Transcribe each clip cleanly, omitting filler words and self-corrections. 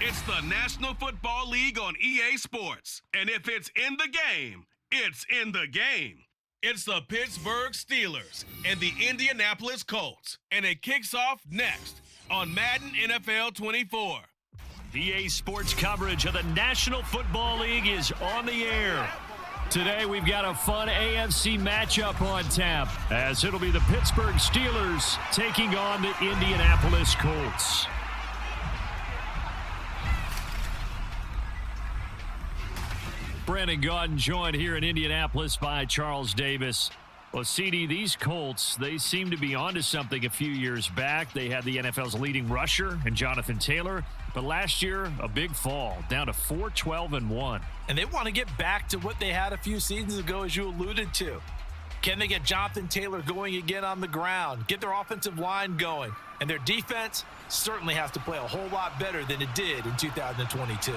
It's the National Football League on EA Sports. And if it's in the game, it's in the game. It's the Pittsburgh Steelers and the Indianapolis Colts. And it kicks off next on Madden NFL 24. EA Sports coverage of the National Football League is on the air. Today we've got a fun AFC matchup on tap, as it'll be the Pittsburgh Steelers taking on the Indianapolis Colts. Brandon Gaudin joined here in Indianapolis by Charles Davis. Well, CD, these Colts, they seem to be onto something a few years back. They had the NFL's leading rusher in Jonathan Taylor, but last year, a big fall, down to 4-12-1. And they want to get back to what they had a few seasons ago, as you alluded to. Can they get Jonathan Taylor going again on the ground, get their offensive line going? And their defense certainly has to play a whole lot better than it did in 2022.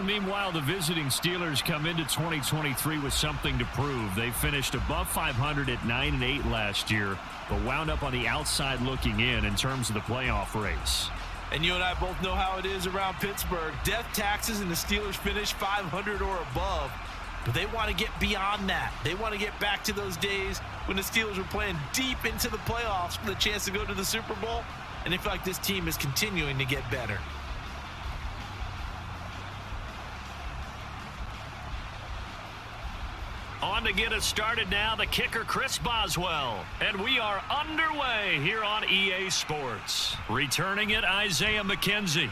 Meanwhile, the visiting Steelers come into 2023 with something to prove. They finished above 500 at 9-8 last year, but wound up on the outside looking in terms of the playoff race. And you and I both know how it is around Pittsburgh. Death taxes and the Steelers finish 500 or above, but they want to get beyond that. They want to get back to those days when the Steelers were playing deep into the playoffs for the chance to go to the Super Bowl, and they feel like this team is continuing to get better. On to get us started now, the kicker, Chris Boswell. And we are underway here on EA Sports. Returning it, Isaiah McKenzie.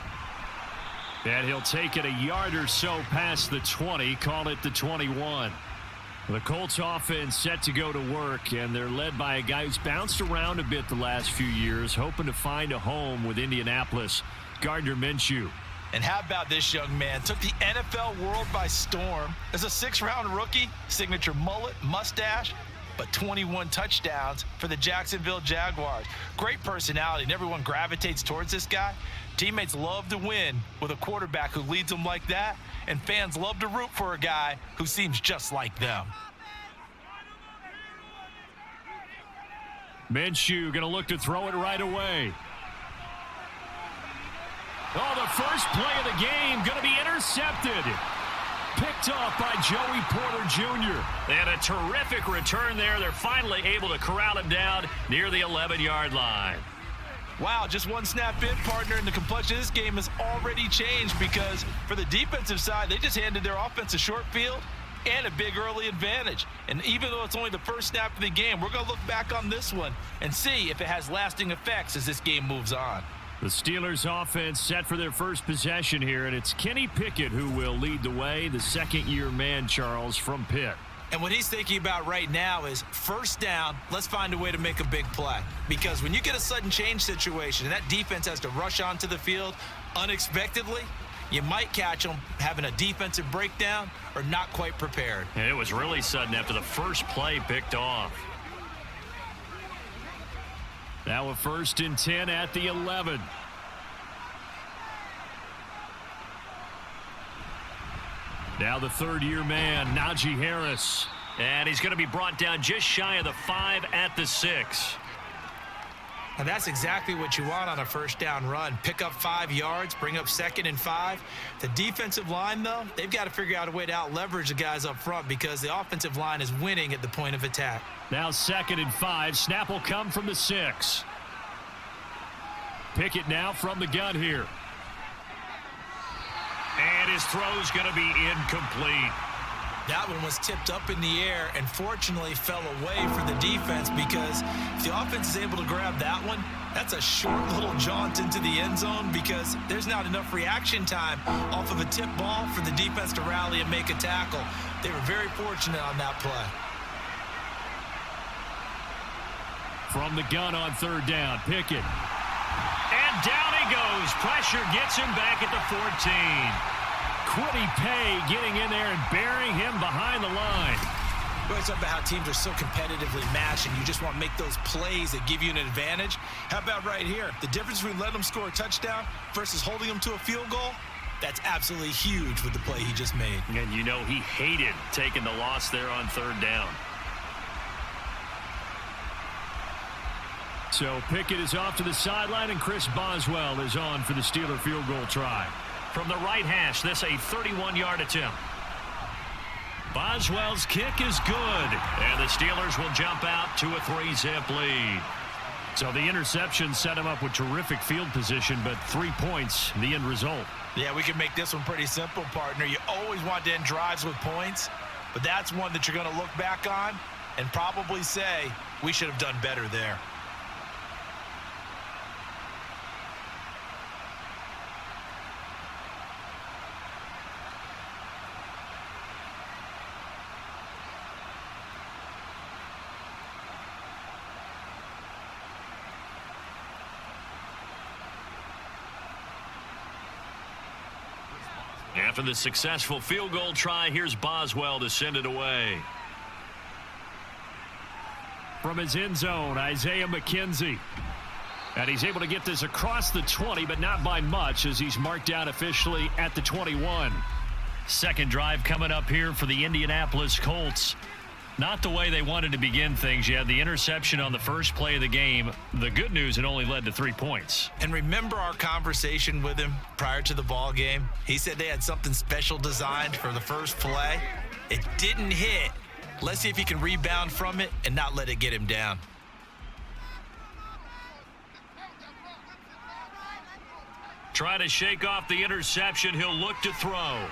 And he'll take it a yard or so past the 20, call it the 21. The Colts offense set to go to work, and they're led by a guy who's bounced around a bit the last few years, hoping to find a home with Indianapolis, Gardner Minshew. And how about this young man? Took the NFL world by storm. As a 6th-round rookie, signature mullet, mustache, but 21 touchdowns for the Jacksonville Jaguars. Great personality, and everyone gravitates towards this guy. Teammates love to win with a quarterback who leads them like that, and fans love to root for a guy who seems just like them. Minshew going to look to throw it right away. Oh, the first play of the game going to be intercepted. Picked off by Joey Porter Jr. And a terrific return there. They're finally able to corral him down near the 11-yard line. Wow, just one snap in, partner, and the complexion of this game has already changed, because for the defensive side, they just handed their offense a short field and a big early advantage. And even though it's only the first snap of the game, we're going to look back on this one and see if it has lasting effects as this game moves on. The Steelers offense set for their first possession here, and it's Kenny Pickett who will lead the way, the second-year man, Charles, from Pitt. And what he's thinking about right now is first down, let's find a way to make a big play. Because when you get a sudden change situation and that defense has to rush onto the field unexpectedly, you might catch them having a defensive breakdown or not quite prepared. And it was really sudden after the first play picked off. Now a 1st and 10 at the 11. Now the 3rd-year man, Najee Harris. And he's going to be brought down just shy of the 5 at the 6. And that's exactly what you want on a first down run. Pick up 5 yards, bring up 2nd and 5. The defensive line, though, they've got to figure out a way to out-leverage the guys up front, because the offensive line is winning at the point of attack. Now 2nd and 5. Snap will come from the 6. Pickett now from the gun here. And his throw's going to be incomplete. That one was tipped up in the air and fortunately fell away for the defense, because if the offense is able to grab that one, that's a short little jaunt into the end zone, because there's not enough reaction time off of a tip ball for the defense to rally and make a tackle. They were very fortunate on that play. From the gun on 3rd down, Pickett. And down he goes. Pressure gets him back at the 14. Quiddy Pay getting in there and burying him behind the line. We always talk about how teams are so competitively matched, and you just want to make those plays that give you an advantage. How about right here? The difference between letting them score a touchdown versus holding them to a field goal, that's absolutely huge with the play he just made. And you know he hated taking the loss there on 3rd down. So Pickett is off to the sideline, and Chris Boswell is on for the Steeler field goal try. From the right hash, this a 31-yard attempt. Boswell's kick is good, and the Steelers will jump out to a 3-zip lead. So the interception set him up with terrific field position, but 3 points, the end result. Yeah, we can make this one pretty simple, partner. You always want to end drives with points, but that's one that you're going to look back on and probably say, we should have done better there. After the successful field goal try, here's Boswell to send it away. From his end zone, Isaiah McKenzie. And he's able to get this across the 20, but not by much, as he's marked down officially at the 21. Second drive coming up here for the Indianapolis Colts. Not the way they wanted to begin things. You had the interception on the first play of the game. The good news, it only led to 3 points. And remember our conversation with him prior to the ball game? He said they had something special designed for the first play. It didn't hit. Let's see if he can rebound from it and not let it get him down. Try to shake off the interception. He'll look to throw.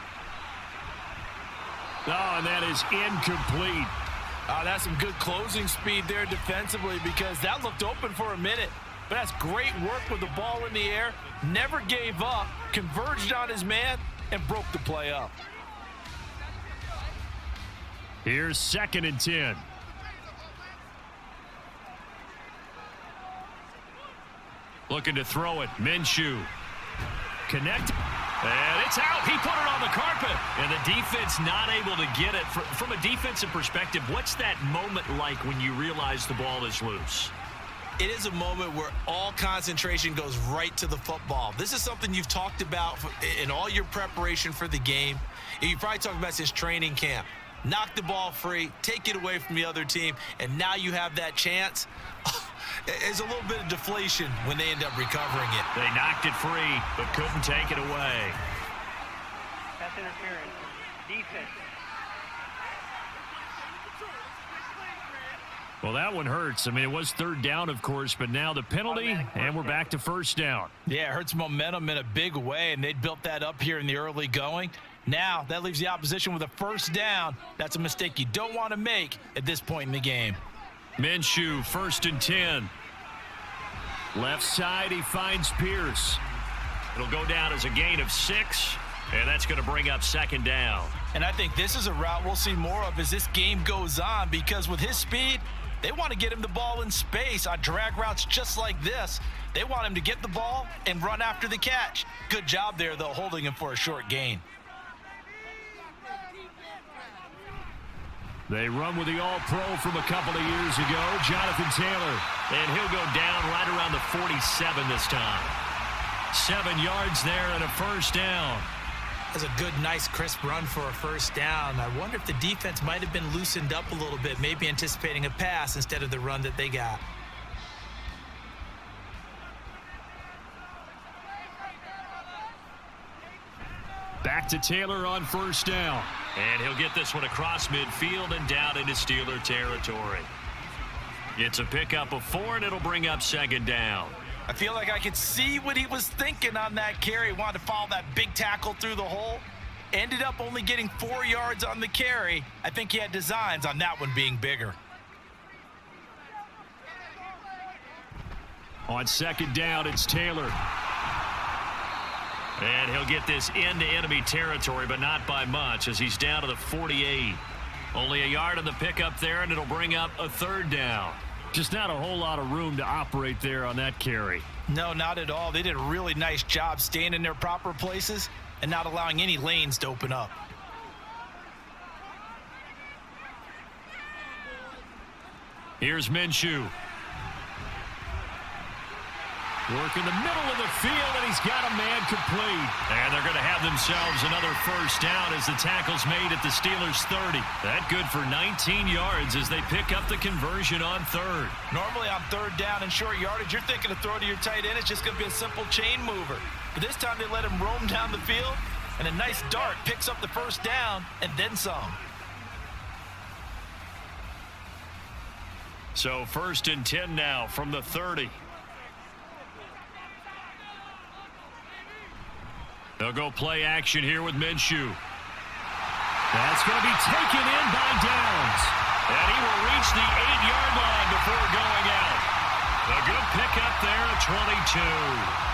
Oh, and that is incomplete. Oh, that's some good closing speed there defensively, because that looked open for a minute. But that's great work with the ball in the air. Never gave up, converged on his man, and broke the play up. Here's 2nd and 10. Looking to throw it. Minshew. Connect. And it's out. He put it on the carpet. And the defense not able to get it. From a defensive perspective, what's that moment like when you realize the ball is loose? It is a moment where all concentration goes right to the football. This is something you've talked about in all your preparation for the game. You probably talked about since training camp. Knock the ball free, take it away from the other team, and now you have that chance. There's a little bit of deflation when they end up recovering it. They knocked it free, but couldn't take it away. That's interference. Defense. Well, that one hurts. I mean, it was 3rd down, of course, but now the penalty, and we're back to 1st down. Yeah, it hurts momentum in a big way, and they built that up here in the early going. Now, that leaves the opposition with a 1st down. That's a mistake you don't want to make at this point in the game. Minshew, 1st and 10. Left side, he finds Pierce. It'll go down as a gain of 6, and that's going to bring up 2nd down. And I think this is a route we'll see more of as this game goes on, because with his speed, they want to get him the ball in space on drag routes just like this. They want him to get the ball and run after the catch. Good job there, though, holding him for a short gain. They run with the All-Pro from a couple of years ago, Jonathan Taylor. And he'll go down right around the 47 this time. 7 yards there and a 1st down. That's a good, nice, crisp run for a 1st down. I wonder if the defense might have been loosened up a little bit, maybe anticipating a pass instead of the run that they got. Back to Taylor on 1st down. And he'll get this one across midfield and down into Steeler territory. It's a pickup of 4, and it'll bring up 2nd down. I feel like I could see what he was thinking on that carry. He wanted to follow that big tackle through the hole. Ended up only getting 4 yards on the carry. I think he had designs on that one being bigger. On 2nd down, it's Taylor. And he'll get this into enemy territory, but not by much, as he's down to the 48. Only a yard on the pickup there, and it'll bring up a 3rd down. Just not a whole lot of room to operate there on that carry. No, not at all. They did a really nice job staying in their proper places and not allowing any lanes to open up. Here's Minshew. Work in the middle of the field, and he's got a man complete. And they're going to have themselves another 1st down as the tackle's made at the Steelers' 30. That good for 19 yards as they pick up the conversion on 3rd. Normally on 3rd down and short yardage, you're thinking to throw to your tight end. It's just going to be a simple chain mover. But this time they let him roam down the field, and a nice dart picks up the first down and then some. So 1st and 10 now from the 30. They'll go play action here with Minshew. That's going to be taken in by Downs. And he will reach the 8-yard line before going out. A good pickup there at 22.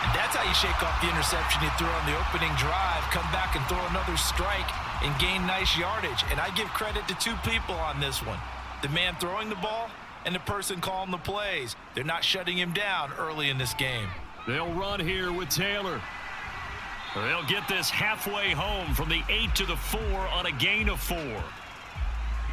And that's how you shake off the interception you threw on the opening drive, come back and throw another strike and gain nice yardage. And I give credit to two people on this one. The man throwing the ball and the person calling the plays. They're not shutting him down early in this game. They'll run here with Taylor. They'll get this halfway home from the 8 to the 4 on a gain of 4.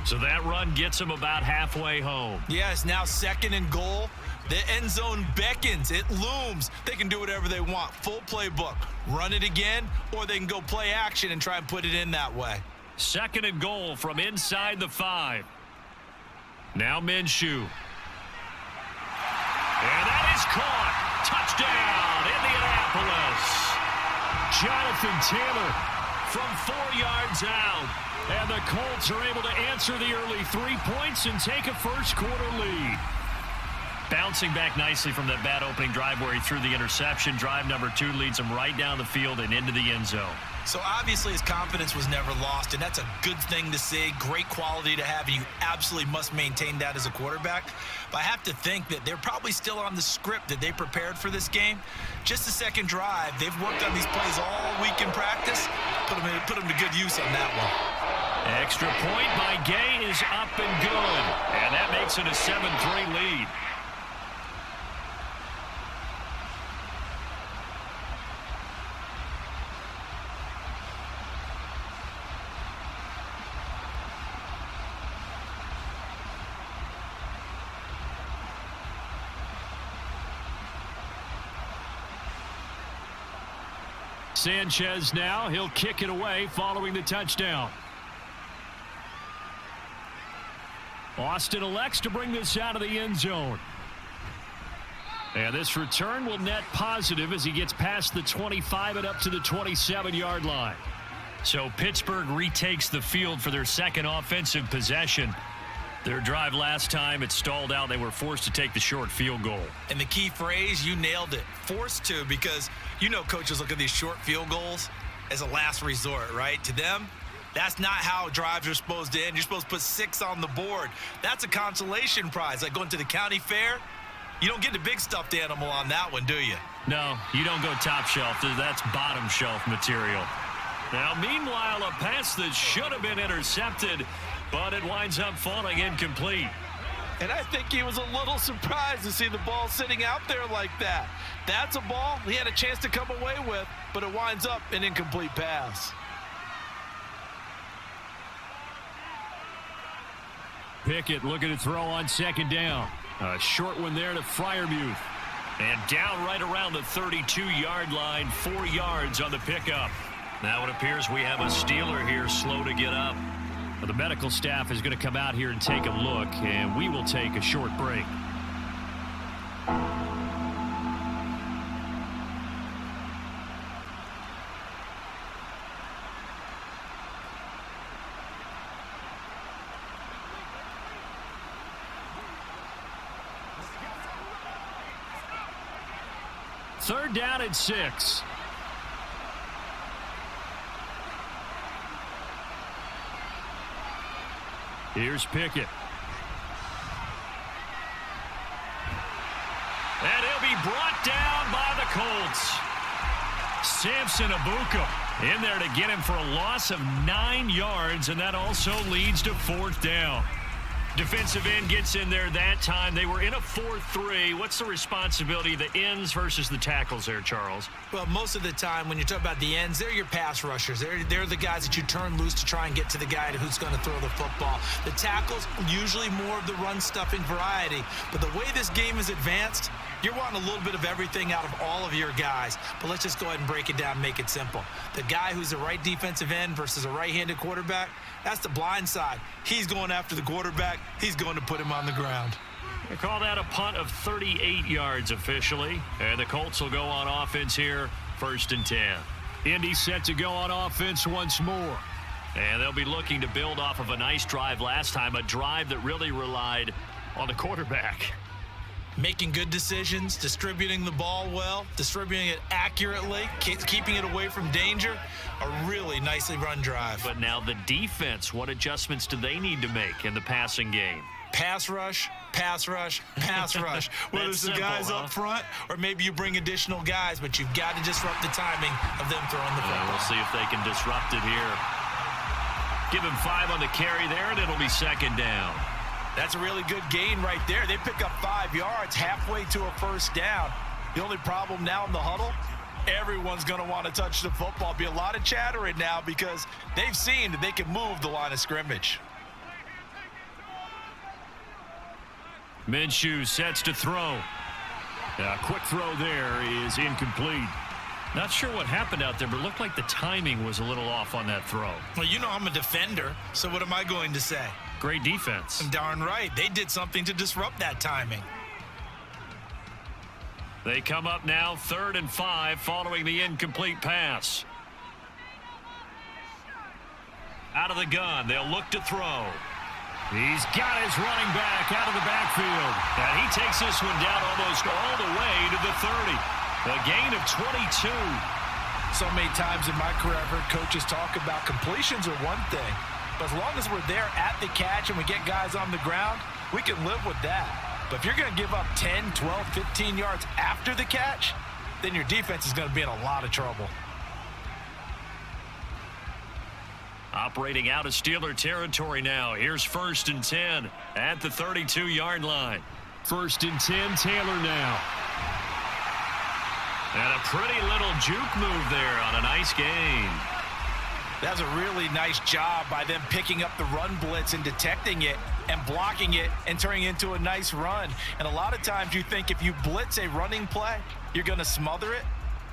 So that run gets them about halfway home. Yes, now 2nd and goal. The end zone beckons. It looms. They can do whatever they want. Full playbook. Run it again, or they can go play action and try and put it in that way. 2nd and goal from inside the 5. Now Minshew. And that is caught. Touchdown, Indianapolis. Jonathan Taylor from 4 yards out. And the Colts are able to answer the early 3 points and take a first-quarter lead. Bouncing back nicely from that bad opening drive where he threw the interception. Drive number 2 leads him right down the field and into the end zone. So obviously his confidence was never lost, and that's a good thing to see. Great quality to have, and you absolutely must maintain that as a quarterback. But I have to think that they're probably still on the script that they prepared for this game. Just the second drive, they've worked on these plays all week in practice. Put them to good use on that one. Extra point by Gay is up and good, and that makes it a 7-3 lead. Sanchez now, he'll kick it away following the touchdown. Austin elects to bring this out of the end zone. And this return will net positive as he gets past the 25 and up to the 27-yard line. So Pittsburgh retakes the field for their second offensive possession. Their drive last time, it stalled out. They were forced to take the short field goal. And the key phrase, you nailed it. Forced to, because you know coaches look at these short field goals as a last resort, right? To them, that's not how drives are supposed to end. You're supposed to put 6 on the board. That's a consolation prize. Like going to the county fair, you don't get the big stuffed animal on that one, do you? No, you don't go top shelf. That's bottom shelf material. Now, meanwhile, a pass that should have been intercepted, but it winds up falling incomplete. And I think he was a little surprised to see the ball sitting out there like that. That's a ball he had a chance to come away with, but it winds up an incomplete pass. Pickett looking to throw on second down. A short one there to Freiermuth. And down right around the 32-yard line, 4 yards on the pickup. Now it appears we have a Steeler here slow to get up. The medical staff is going to come out here and take a look, and we will take a short break. Third down and 6. Here's Pickett. And he'll be brought down by the Colts. Samson Abuka in there to get him for a loss of 9 yards, and that also leads to 4th down. Defensive end gets in there that time. They were in a 4-3. What's the responsibility of the ends versus the tackles there, Charles? Well, most of the time when you talk about the ends, they're your pass rushers. They're the guys that you turn loose to try and get to the guy who's going to throw the football. The tackles, usually more of the run-stuffing variety. But the way this game is advanced, you're wanting a little bit of everything out of all of your guys. But let's just go ahead and break it down and make it simple. The guy who's the right defensive end versus a right-handed quarterback, that's the blind side. He's going after the quarterback. He's going to put him on the ground. They call that a punt of 38 yards officially. And the Colts will go on offense here, 1st and 10. Indy set to go on offense once more. And they'll be looking to build off of a nice drive last time, a drive that really relied on the quarterback. Making good decisions, distributing the ball well, distributing it accurately, keeping it away from danger. A really nicely run drive. But now the defense, what adjustments do they need to make in the passing game? Pass rush, pass rush, pass rush. Whether it's the guys up front or maybe you bring additional guys, but you've got to disrupt the timing of them throwing the football. We'll see if they can disrupt it here. Give him 5 on the carry there, and it'll be 2nd down. That's a really good gain right there. They pick up 5 yards halfway to a 1st down. The only problem now in the huddle, everyone's going to want to touch the football. Be a lot of chattering now because they've seen that they can move the line of scrimmage. Minshew sets to throw. A quick throw there is incomplete. Not sure what happened out there, but it looked like the timing was a little off on that throw. Well, you know I'm a defender, so what am I going to say? Great defense. Darn right. They did something to disrupt that timing. They come up now 3rd and 5 following the incomplete pass. Out of the gun, they'll look to throw. He's got his running back out of the backfield. And he takes this one down almost all the way to the 30. A gain of 22. So many times in my career I've heard coaches talk about completions are one thing. But as long as we're there at the catch and we get guys on the ground, we can live with that. But if you're going to give up 10, 12, 15 yards after the catch, then your defense is going to be in a lot of trouble. Operating out of Steeler territory now. Here's 1st and 10 at the 32-yard line. 1st and 10, Taylor now. And a pretty little juke move there on a nice gain. That was a really nice job by them picking up the run blitz and detecting it and blocking it and turning it into a nice run. And a lot of times you think if you blitz a running play, you're going to smother it.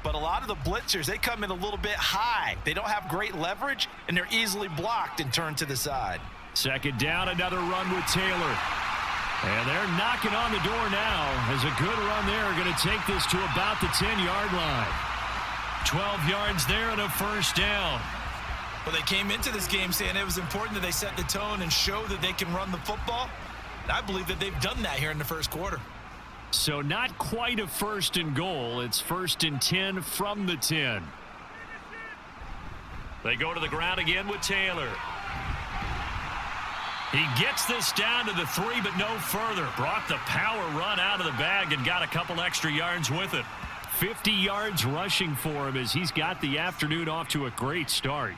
But a lot of the blitzers, they come in a little bit high. They don't have great leverage, and they're easily blocked and turned to the side. 2nd down, another run with Taylor. And they're knocking on the door now as a good run there. Going to take this to about the 10-yard line. 12 yards there and a 1st down. Well, they came into this game saying it was important that they set the tone and show that they can run the football. And I believe that they've done that here in the 1st quarter. So not quite a 1st and goal. It's 1st and 10 from the 10. They go to the ground again with Taylor. He gets this down to the 3, but no further. Brought the power run out of the bag and got a couple extra yards with it. 50 yards rushing for him as he's got the afternoon off to a great start.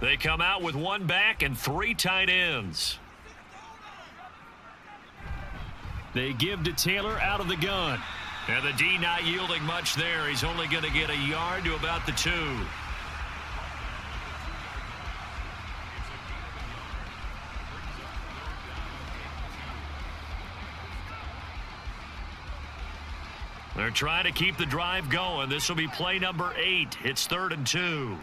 They come out with 1 back and 3 tight ends. They give to Taylor out of the gun. And the D not yielding much there. He's only going to get a yard to about the 2. They're trying to keep the drive going. This will be play number 8. It's 3rd and 2.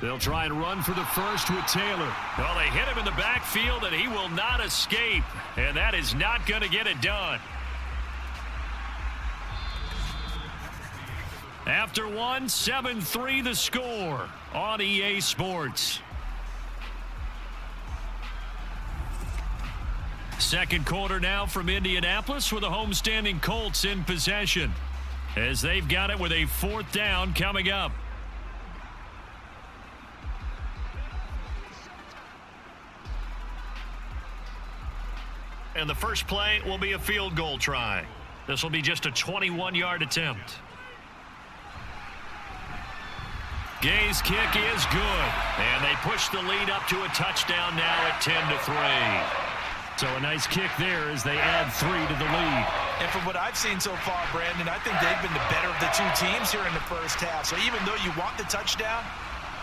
They'll try and run for the 1st with Taylor. Well, they hit him in the backfield, and he will not escape. And that is not going to get it done. After 1, 7-3 the score on EA Sports. 2nd quarter now from Indianapolis with the homestanding Colts in possession as they've got it with a 4th down coming up. And the first play will be a field goal try. This will be just a 21-yard attempt. Gay's kick is good. And they push the lead up to a touchdown now at 10-3. So a nice kick there as they add 3 to the lead. And from what I've seen so far, Brandon, I think they've been the better of the 2 teams here in the 1st half. So even though you want the touchdown,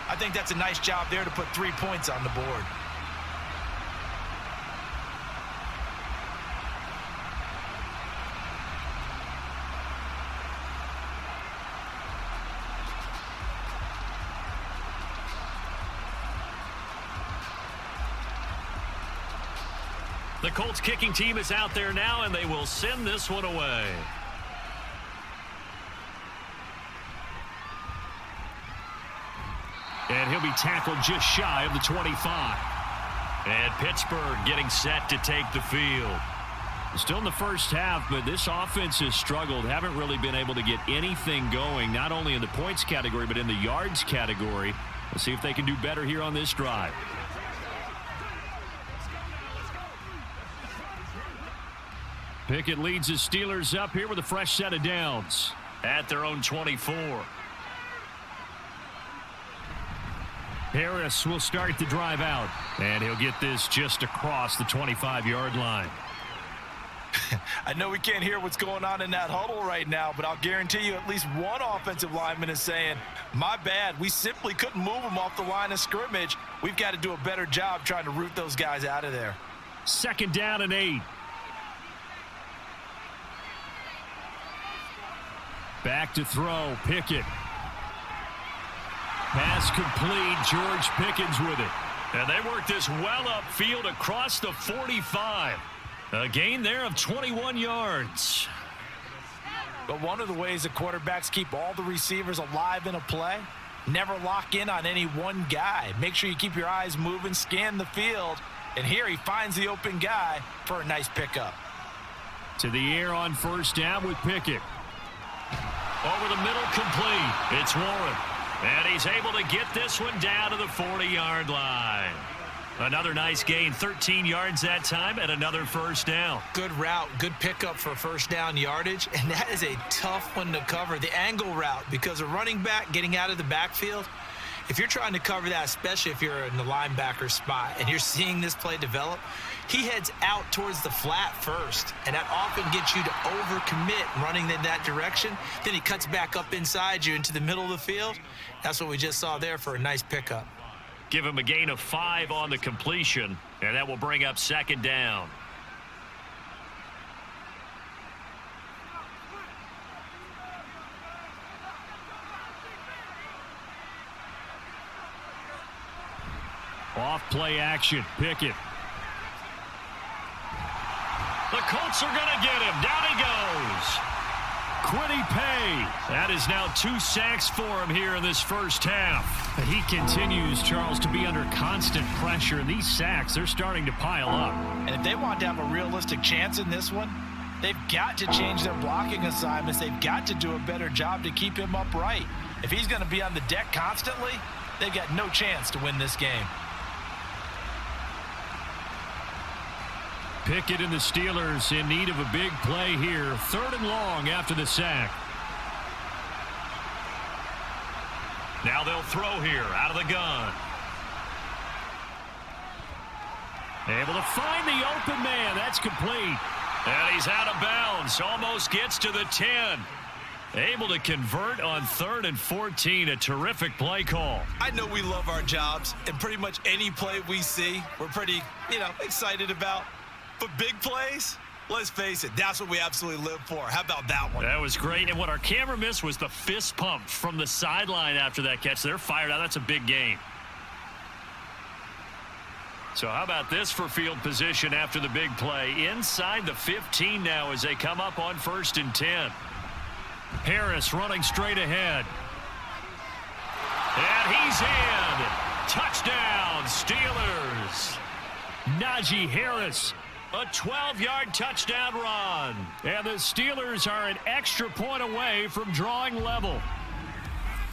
I think that's a nice job there to put 3 points on the board. The Colts kicking team is out there now, and they will send this one away. And he'll be tackled just shy of the 25. And Pittsburgh getting set to take the field. Still in the first half, but this offense has struggled. Haven't really been able to get anything going, not only in the points category, but in the yards category. Let's see if they can do better here on this drive. Pickett leads his Steelers up here with a fresh set of downs at their own 24. Harris will start the drive out, and he'll get this just across the 25-yard line. I know we can't hear what's going on in that huddle right now, but I'll guarantee you at least one offensive lineman is saying, my bad, we simply couldn't move them off the line of scrimmage. We've got to do a better job trying to root those guys out of there. 2nd down and 8. Back to throw, Pickett. Pass complete, George Pickens with it. And they work this well upfield across the 45. A gain there of 21 yards. But one of the ways that quarterbacks keep all the receivers alive in a play, never lock in on any one guy. Make sure you keep your eyes moving, scan the field, and here he finds the open guy for a nice pickup. To the air on 1st down with Pickett. Over the middle, complete. It's Warren. And he's able to get this one down to the 40-yard line. Another nice gain, 13 yards that time, and another 1st down. Good route, good pickup for 1st down yardage, and that is a tough one to cover. The angle route, because a running back getting out of the backfield, if you're trying to cover that, especially if you're in the linebacker spot and you're seeing this play develop, he heads out towards the flat first, and that often gets you to overcommit running in that direction. Then he cuts back up inside you into the middle of the field. That's what we just saw there for a nice pickup. Give him a gain of 5 on the completion, and that will bring up 2nd down. Off play action, Pickett. The Colts are going to get him. Down he goes. Quiddy Pay. That is now 2 sacks for him here in this first half. He continues, Charles, to be under constant pressure. These sacks, they're starting to pile up. And if they want to have a realistic chance in this one, they've got to change their blocking assignments. They've got to do a better job to keep him upright. If he's going to be on the deck constantly, they've got no chance to win this game. Pickett and the Steelers in need of a big play here. 3rd and long after the sack. Now they'll throw here out of the gun. Able to find the open man. That's complete. And he's out of bounds. Almost gets to the 10. Able to convert on 3rd and 14. A terrific play call. I know we love our jobs, and pretty much any play we see, we're pretty, excited about. But big plays, let's face it, that's what we absolutely live for. How about that one? That was great. And what our camera missed was the fist pump from the sideline after that catch. They're fired out. That's a big gain. So how about this for field position after the big play? Inside the 15 now as they come up on 1st and 10. Harris running straight ahead. And he's in. Touchdown, Steelers. Najee Harris. A 12-yard touchdown run. And the Steelers are an extra point away from drawing level.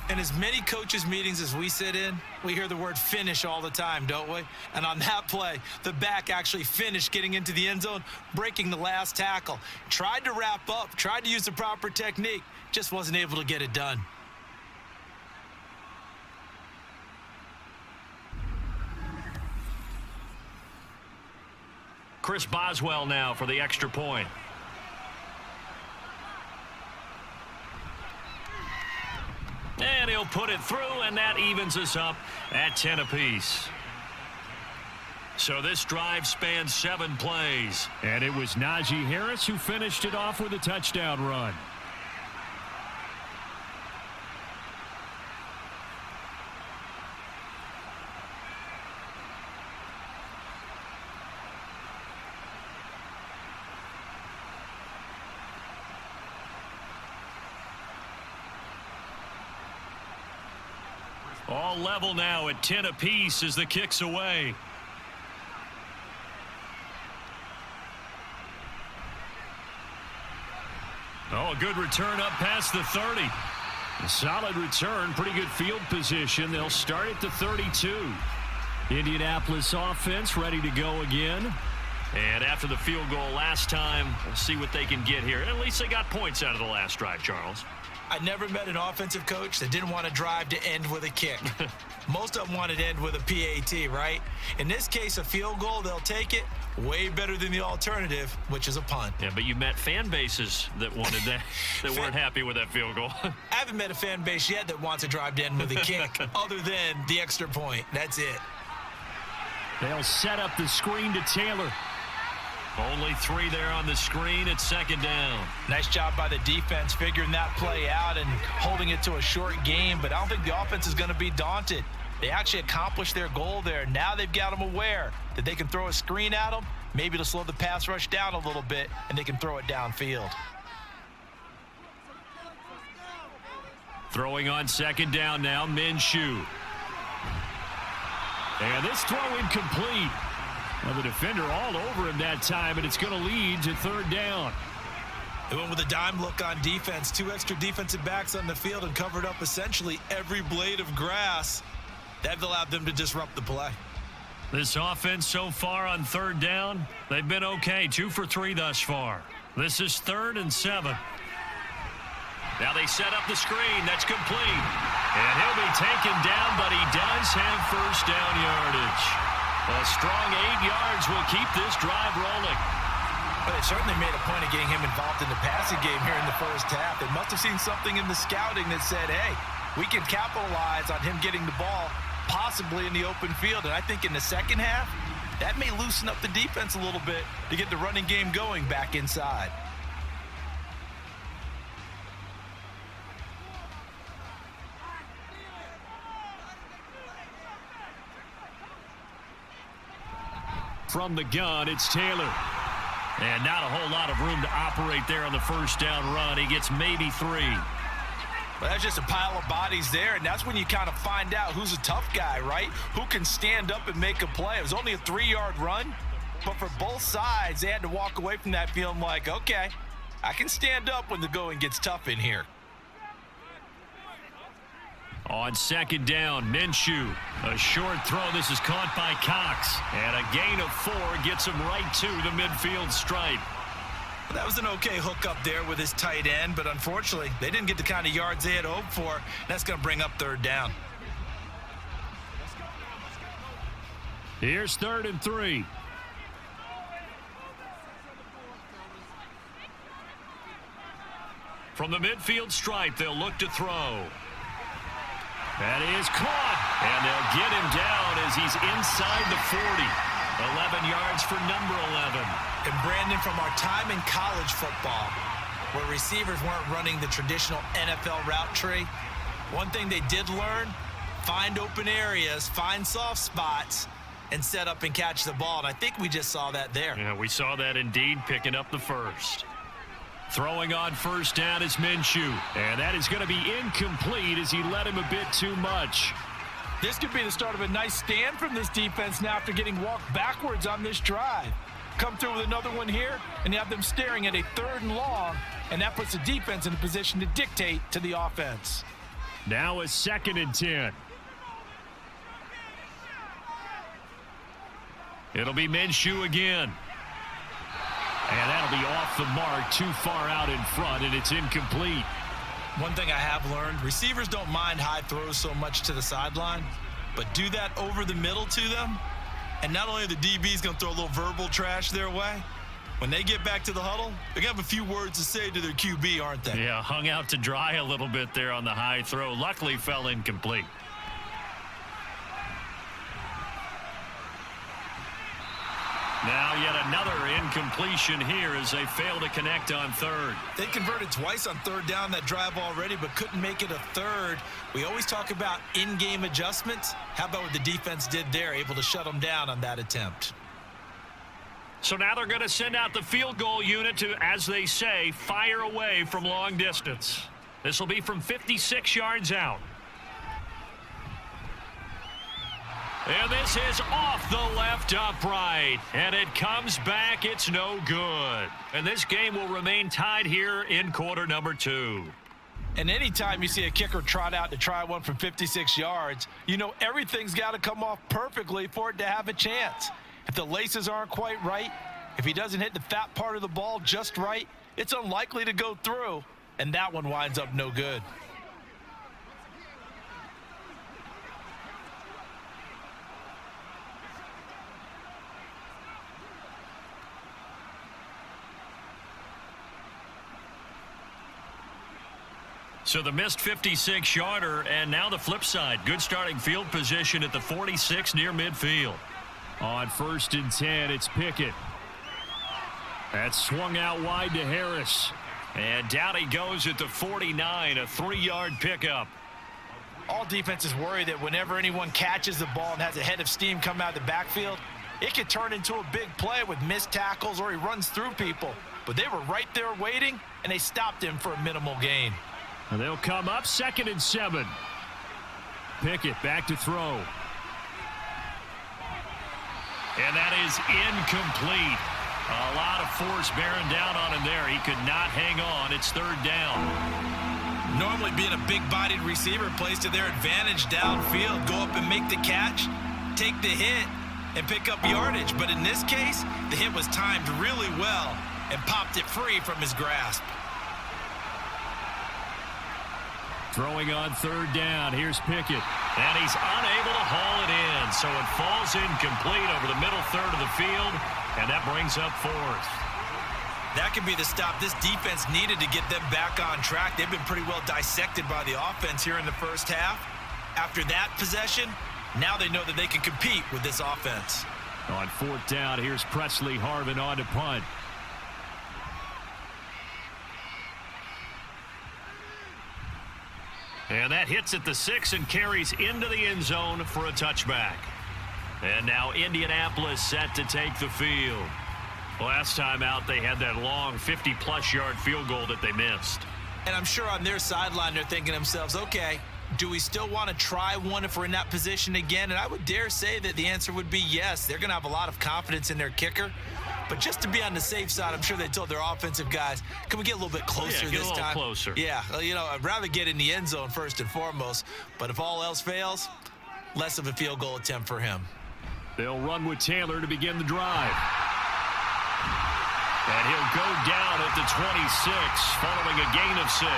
In as many coaches' meetings as we sit in, we hear the word finish all the time, don't we? And on that play, the back actually finished getting into the end zone, breaking the last tackle. Tried to wrap up, tried to use the proper technique, just wasn't able to get it done. Chris Boswell now for the extra point. And he'll put it through, and that evens us up at 10 apiece. So this drive spans 7 plays. And it was Najee Harris who finished it off with a touchdown run. All level now at 10 apiece as the kick's away. Oh, a good return up past the 30. A solid return, pretty good field position. They'll start at the 32. Indianapolis offense ready to go again. And after the field goal last time, we'll see what they can get here. At least they got points out of the last drive, Charles. I never met an offensive coach that didn't want to drive to end with a kick. Most of them wanted to end with a PAT, right? In this case, a field goal, they'll take it. Way better than the alternative, which is a punt. Yeah, but you met fan bases that wanted that, that weren't happy with that field goal. I haven't met a fan base yet that wants to drive to end with a kick other than the extra point. That's it. They'll set up the screen to Taylor. Only 3 there on the screen. It's second down. Nice job by the defense figuring that play out and holding it to a short game, but I don't think the offense is going to be daunted. They actually accomplished their goal there. Now they've got them aware that they can throw a screen at them, maybe to slow the pass rush down a little bit, and they can throw it downfield. Throwing on second down now, Minshew. And this throw incomplete. Well, the defender all over him that time, and it's going to lead to third down. They went with a dime look on defense. 2 extra defensive backs on the field and covered up essentially every blade of grass. That allowed them to disrupt the play. This offense so far on third down, they've been okay. 2 for 3 thus far. This is 3rd and 7. Now they set up the screen. That's complete. And he'll be taken down, but he does have first down yardage. A strong 8 yards will keep this drive rolling. But it certainly made a point of getting him involved in the passing game here in the first half. They must have seen something in the scouting that said, hey, we can capitalize on him getting the ball possibly in the open field. And I think in the second half, that may loosen up the defense a little bit to get the running game going back inside. From the gun, it's Taylor. And not a whole lot of room to operate there on the first down run. He gets maybe 3. Well, that's just a pile of bodies there, and that's when you kind of find out who's a tough guy, right? Who can stand up and make a play. It was only a 3-yard run, but for both sides, they had to walk away from that feeling like, okay, I can stand up when the going gets tough in here. On second down, Minshew. A short throw. This is caught by Cox. And a gain of 4 gets him right to the midfield stripe. That was an okay hookup there with his tight end, but unfortunately, they didn't get the kind of yards they had hoped for. That's going to bring up third down. Here's 3rd and 3. From the midfield stripe, they'll look to throw. That is caught, and they'll get him down as he's inside the 40. 11 yards for number 11. And Brandon, from our time in college football, where receivers weren't running the traditional NFL route tree, one thing they did learn, find open areas, find soft spots, and set up and catch the ball. And I think we just saw that there. Yeah, we saw that indeed, picking up the first. Throwing on first down is Minshew. And that is going to be incomplete as he led him a bit too much. This could be the start of a nice stand from this defense now after getting walked backwards on this drive. Come through with another one here, and you have them staring at a 3rd and long, and that puts the defense in a position to dictate to the offense. Now a 2nd and 10. It'll be Minshew again. And that'll be off the mark, too far out in front, and it's incomplete. One thing I have learned, receivers don't mind high throws so much to the sideline, but do that over the middle to them, and not only are the DBs going to throw a little verbal trash their way, when they get back to the huddle, they're going to have a few words to say to their QB, aren't they? Yeah, hung out to dry a little bit there on the high throw. Luckily fell incomplete. Now yet another incompletion here as they fail to connect on 3rd. They converted twice on 3rd down that drive already, but couldn't make it a 3rd. We always talk about in-game adjustments. How about what the defense did there, able to shut them down on that attempt? So now they're going to send out the field goal unit to, as they say, fire away from long distance. This will be from 56 yards out. And this is off the left upright. And it comes back. It's no good. And this game will remain tied here in quarter number 2. And anytime you see a kicker trot out to try one from 56 yards, you know everything's got to come off perfectly for it to have a chance. If the laces aren't quite right, if he doesn't hit the fat part of the ball just right, it's unlikely to go through. And that one winds up no good. So the missed 56-yarder, and now the flip side. Good starting field position at the 46 near midfield. On 1st and 10, it's Pickett. That's swung out wide to Harris. And down he goes at the 49, a 3-yard pickup. All defenses worry that whenever anyone catches the ball and has a head of steam come out of the backfield, it could turn into a big play with missed tackles or he runs through people. But they were right there waiting, and they stopped him for a minimal gain. And they'll come up 2nd and 7. Pickett back to throw. And that is incomplete. A lot of force bearing down on him there. He could not hang on. It's 3rd down. Normally being a big-bodied receiver plays to their advantage downfield. Go up and make the catch, take the hit, and pick up yardage. But in this case, the hit was timed really well and popped it free from his grasp. Throwing on 3rd down. Here's Pickett. And he's unable to haul it in. So it falls incomplete over the middle third of the field. And that brings up 4th. That could be the stop this defense needed to get them back on track. They've been pretty well dissected by the offense here in the first half. After that possession, now they know that they can compete with this offense. On 4th down, here's Presley Harvin on to punt. And that hits at the 6 and carries into the end zone for a touchback. And now Indianapolis set to take the field. Last time out, they had that long 50-plus yard field goal that they missed. And I'm sure on their sideline, they're thinking to themselves, okay, do we still want to try one if we're in that position again? And I would dare say that the answer would be yes. They're going to have a lot of confidence in their kicker. But just to be on the safe side, I'm sure they told their offensive guys, can we get a little bit closer this time? Closer. Yeah, you know, I'd rather get in the end zone first and foremost. But if all else fails, less of a field goal attempt for him. They'll run with Taylor to begin the drive. And he'll go down at the 26, following a gain of 6.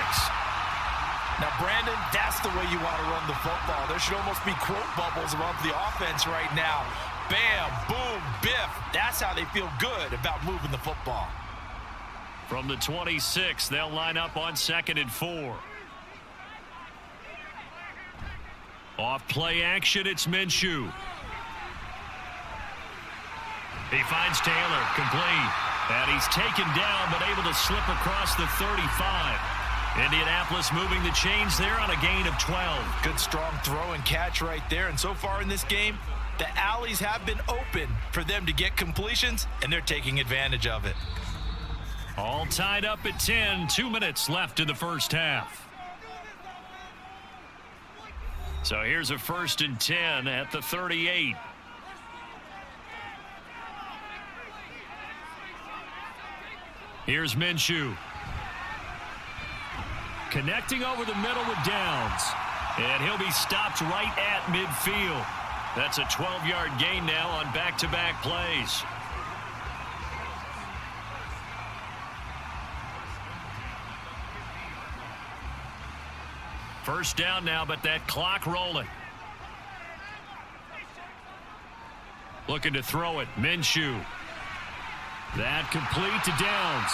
Now, Brandon, that's the way you want to run the football. There should almost be quote bubbles above the offense right now. Bam, boom, biff. That's how they feel good about moving the football. From the 26, they'll line up on 2nd and 4. Off play action, it's Minshew. He finds Taylor, complete. And he's taken down, but able to slip across the 35. Indianapolis moving the chains there on a gain of 12. Good strong throw and catch right there. And so far in this game, the alleys have been open for them to get completions, and they're taking advantage of it. All tied up at 10. 2 minutes left in the first half. So here's a 1st and 10 at the 38. Here's Minshew. Connecting over the middle with Downs. And he'll be stopped right at midfield. That's a 12-yard gain now on back-to-back plays. First down now, but that clock rolling. Looking to throw it, Minshew. That complete to Downs.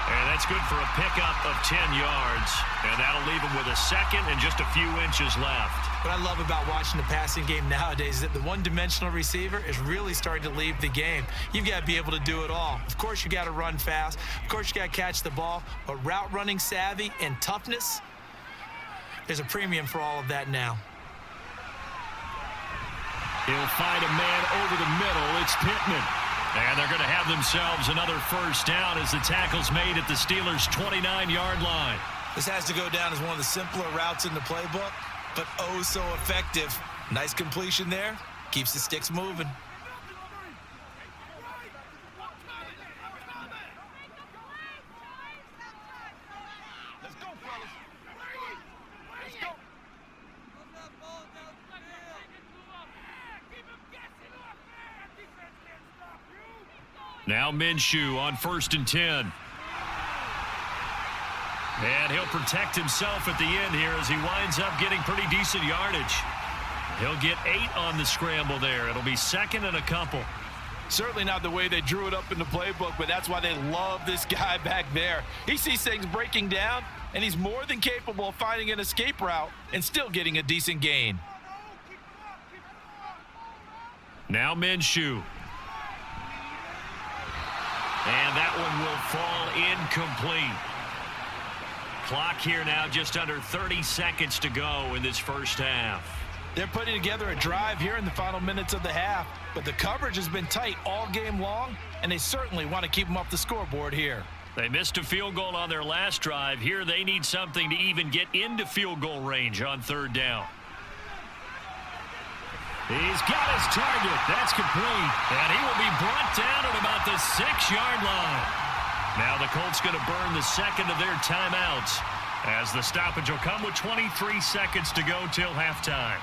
And that's good for a pickup of 10 yards. And that'll leave him with a second and just a few inches left. What I love about watching the passing game nowadays is that the one-dimensional receiver is really starting to leave the game. You've got to be able to do it all. Of course, you got to run fast. Of course, you got to catch the ball. But route running savvy and toughness, there's a premium for all of that now. He'll find a man over the middle. It's Pittman. And they're going to have themselves another first down as the tackle's made at the Steelers' 29-yard line. This has to go down as one of the simpler routes in the playbook, but oh so effective. Nice completion there, Keeps the sticks moving. Let's go, fellas. Let's go. Now Minshew on 1st and 10. And he'll protect himself at the end here as he winds up getting pretty decent yardage. He'll get 8 on the scramble there. It'll be 2nd and a couple. Certainly not the way they drew it up in the playbook, but that's why they love this guy back there. He sees things breaking down, and he's more than capable of finding an escape route and still getting a decent gain. Now Minshew. And that one will fall incomplete. Clock here now, just under 30 seconds to go in this first half. They're putting together a drive here in the final minutes of the half, but the coverage has been tight all game long, and they certainly want to keep them off the scoreboard here. They missed a field goal on their last drive. Here they need something to even get into field goal range on 3rd down. He's got his target. That's complete. And he will be brought down at about the 6-yard line. Now the Colts going to burn the second of their timeouts as the stoppage will come with 23 seconds to go till halftime.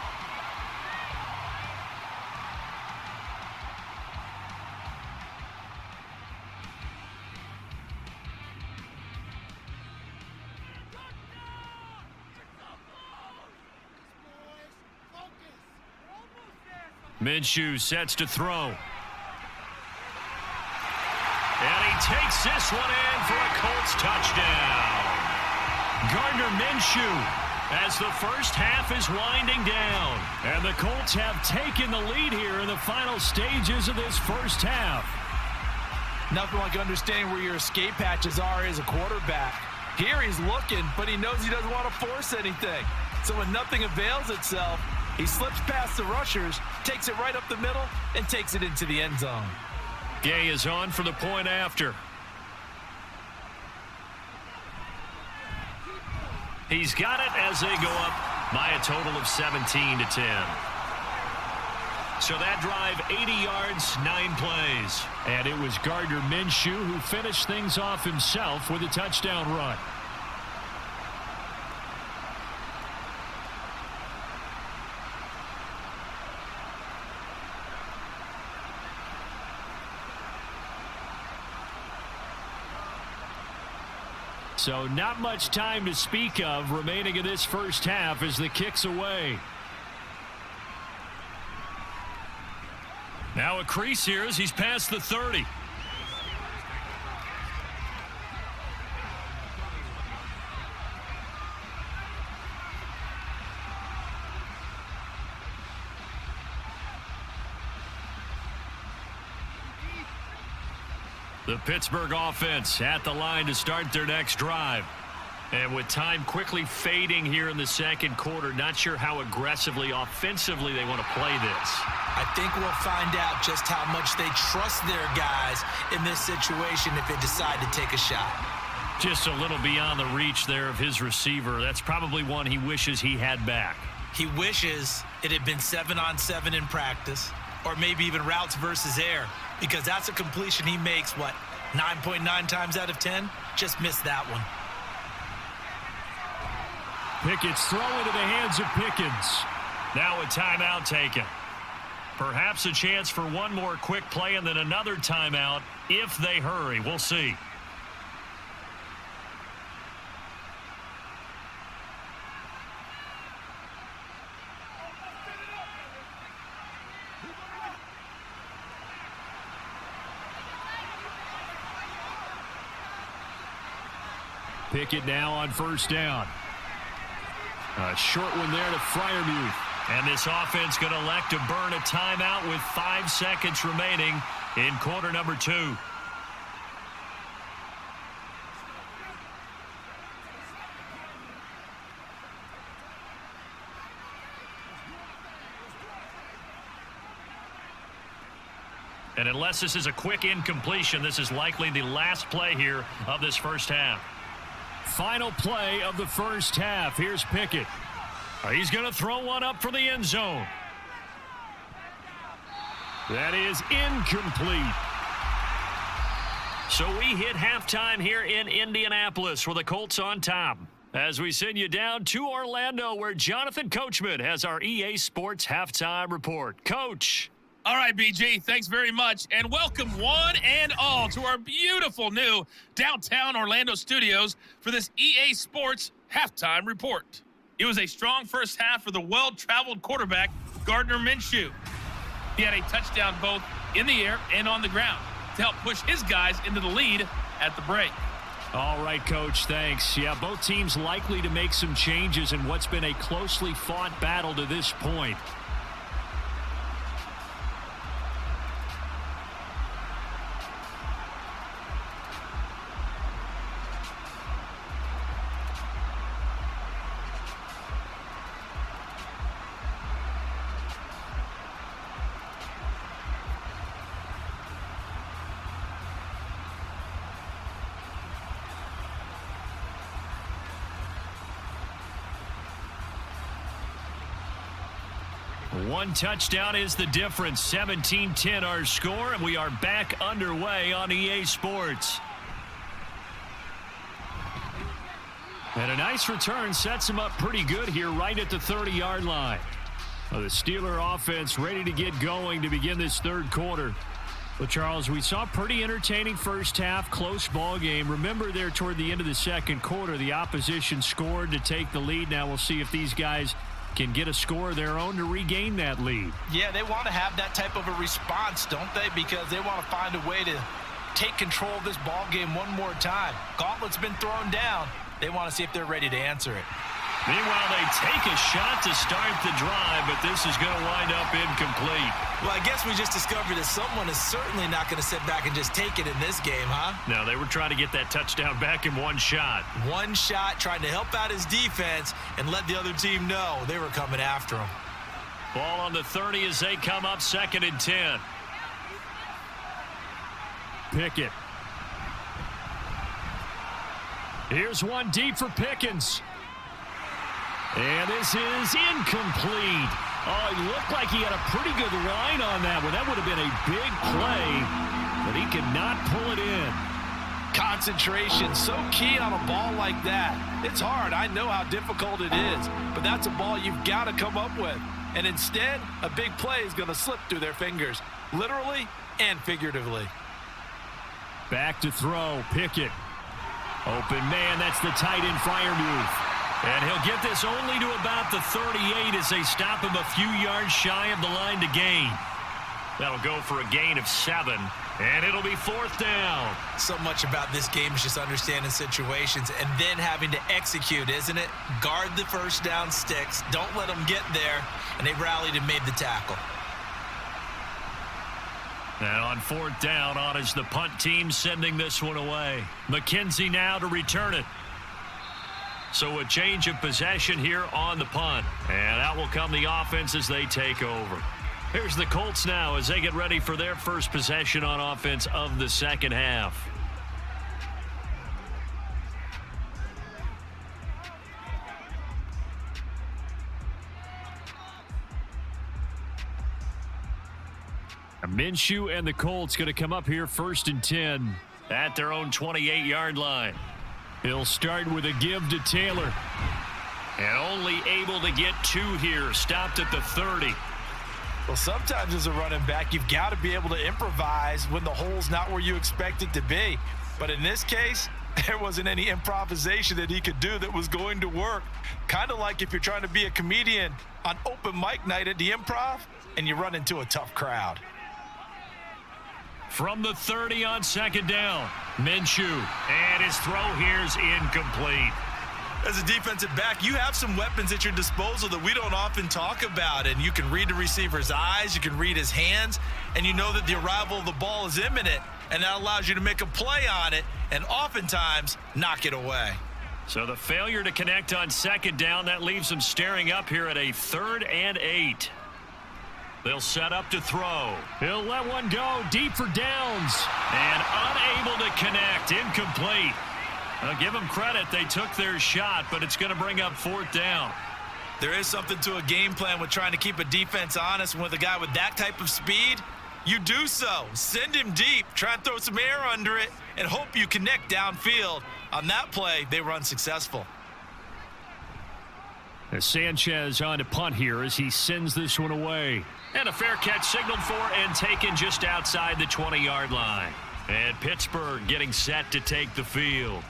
Minshew sets to throw. And he takes this one in for a Colts touchdown. Gardner Minshew as the first half is winding down. And the Colts have taken the lead here in the final stages of this first half. Nothing like understanding where your escape hatches are as a quarterback. Here he's looking, but he knows he doesn't want to force anything. So when nothing avails itself, he slips past the rushers, takes it right up the middle, and takes it into the end zone. Gay is on for the point after. He's got it as they go up by a total of 17-10. So that drive, 80 yards, 9 plays. And it was Gardner Minshew who finished things off himself with a touchdown run. So not much time to speak of remaining in this first half as the kick's away. Now a crease here as he's past the 30. The Pittsburgh offense at the line to start their next drive. And with time quickly fading here in the second quarter, not sure how aggressively, offensively they want to play this. I think we'll find out just how much they trust their guys in this situation if they decide to take a shot. Just a little beyond the reach there of his receiver. That's probably one he wishes he had back. He wishes it had been 7-on-7 in practice, or maybe even routes versus air, because that's a completion he makes, 9.9 times out of 10? Just missed that one. Pickett's throw into the hands of Pickens. Now a timeout taken. Perhaps a chance for one more quick play and then another timeout if they hurry. We'll see. Pickett now on first down. A short one there to Freiermuth. And this offense going to elect to burn a timeout with 5 seconds remaining in quarter number 2. And unless this is a quick incompletion, this is likely the last play here of this first half. Final play of the first half. Here's Pickett. He's going to throw one up for the end zone. That is incomplete. So we hit halftime here in Indianapolis with the Colts on top. As we send you down to Orlando, where Jonathan Coachman has our EA Sports halftime report. Coach. All right, BG, thanks very much, and welcome one and all to our beautiful new downtown Orlando studios for this EA Sports halftime report. It was a strong first half for the well-traveled quarterback, Gardner Minshew. He had a touchdown both in the air and on the ground to help push his guys into the lead at the break. All right, Coach, thanks. Yeah, both teams likely to make some changes in what's been a closely fought battle to this point. One touchdown is the difference. 17-10 our score, and we are back underway on EA Sports. And a nice return sets him up pretty good here right at the 30-yard line. Well, the Steeler offense ready to get going to begin this third quarter. Well, Charles, we saw a pretty entertaining first half, close ball game. Remember there toward the end of the second quarter, the opposition scored to take the lead. Now we'll see if these guys can get a score of their own to regain that lead. Yeah, they want to have that type of a response, don't they? Because they want to find a way to take control of this ball game one more time. Gauntlet's been thrown down. They want to see if they're ready to answer it. Meanwhile, they take a shot to start the drive, but this is going to wind up incomplete. Well, I guess we just discovered that someone is certainly not going to sit back and just take it in this game, huh? No, they were trying to get that touchdown back in one shot. One shot, trying to help out his defense and let the other team know they were coming after him. Ball on the 30 as they come up 2nd and 10. Pickett. Here's one deep for Pickens. And this is incomplete. Oh, it looked like he had a pretty good line on that one. That would have been a big play, but he could not pull it in. Concentration, so key on a ball like that. It's hard. I know how difficult it is, but that's a ball you've got to come up with. And instead, a big play is going to slip through their fingers, literally and figuratively. Back to throw, Pickett. Open man, that's the tight end fire move. And he'll get this only to about the 38 as they stop him a few yards shy of the line to gain. That'll go for a gain of 7, and it'll be 4th down. So much about this game is just understanding situations and then having to execute, isn't it? Guard the first down sticks. Don't let them get there, and they rallied and made the tackle. And on 4th down, on is the punt team sending this one away. McKenzie now to return it. So a change of possession here on the punt. And out will come the offense as they take over. Here's the Colts now as they get ready for their first possession on offense of the second half. Minshew and the Colts going to come up here 1st and 10 at their own 28-yard line. He'll start with a give to Taylor. And only able to get 2 here. Stopped at the 30. Well, sometimes as a running back, you've got to be able to improvise when the hole's not where you expect it to be. But in this case, there wasn't any improvisation that he could do that was going to work. Kind of like if you're trying to be a comedian on open mic night at the Improv and you run into a tough crowd. From the 30 on 2nd down, Minshew. And his throw here's incomplete. As a defensive back, you have some weapons at your disposal that we don't often talk about. And you can read the receiver's eyes, you can read his hands, and you know that the arrival of the ball is imminent. And that allows you to make a play on it and oftentimes knock it away. So the failure to connect on 2nd down, that leaves them staring up here at a 3rd and 8. They'll set up to throw. He'll let one go deep for Downs. And unable to connect. Incomplete. I'll give them credit. They took their shot, but it's going to bring up 4th down. There is something to a game plan with trying to keep a defense honest. With a guy with that type of speed, you do so. Send him deep, try and throw some air under it, and hope you connect downfield. On that play, they were unsuccessful. As Sanchez on to punt here as he sends this one away. And a fair catch signaled for and taken just outside the 20-yard line. And Pittsburgh getting set to take the field.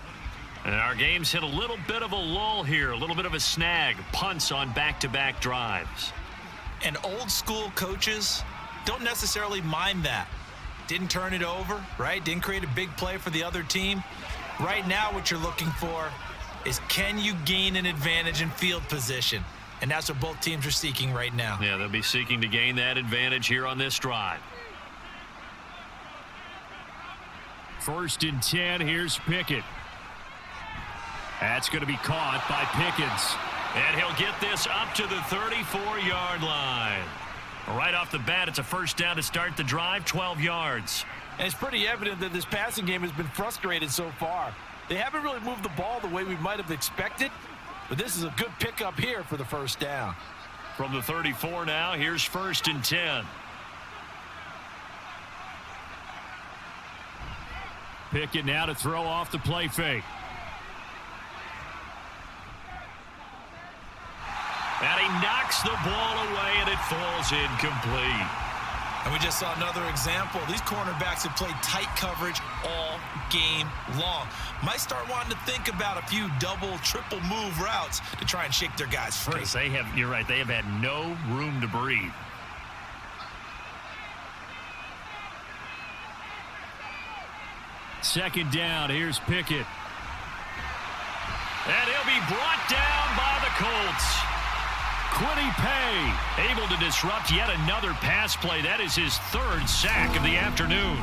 And our game's hit a little bit of a lull here, a little bit of a snag. Punts on back-to-back drives. And old school coaches don't necessarily mind that. Didn't turn it over, right? Didn't create a big play for the other team. Right now what you're looking for is, can you gain an advantage in field position? And that's what both teams are seeking right now. Yeah, they'll be seeking to gain that advantage here on this drive. 1st and 10, here's Pickett. That's going to be caught by Pickens. And he'll get this up to the 34-yard line. Right off the bat, it's a first down to start the drive, 12 yards. And it's pretty evident that this passing game has been frustrated so far. They haven't really moved the ball the way we might have expected, but this is a good pickup here for the first down. From the 34 now, here's 1st and 10. Pickett now to throw off the play fake. And he knocks the ball away, and it falls incomplete. And we just saw another example. These cornerbacks have played tight coverage all game long. Might start wanting to think about a few double, triple move routes to try and shake their guys free. Because you're right, they have had no room to breathe. Second down, here's Pickett. And he'll be brought down by the Colts. Quiddy Pay able to disrupt yet another pass play. That is his 3rd sack of the afternoon.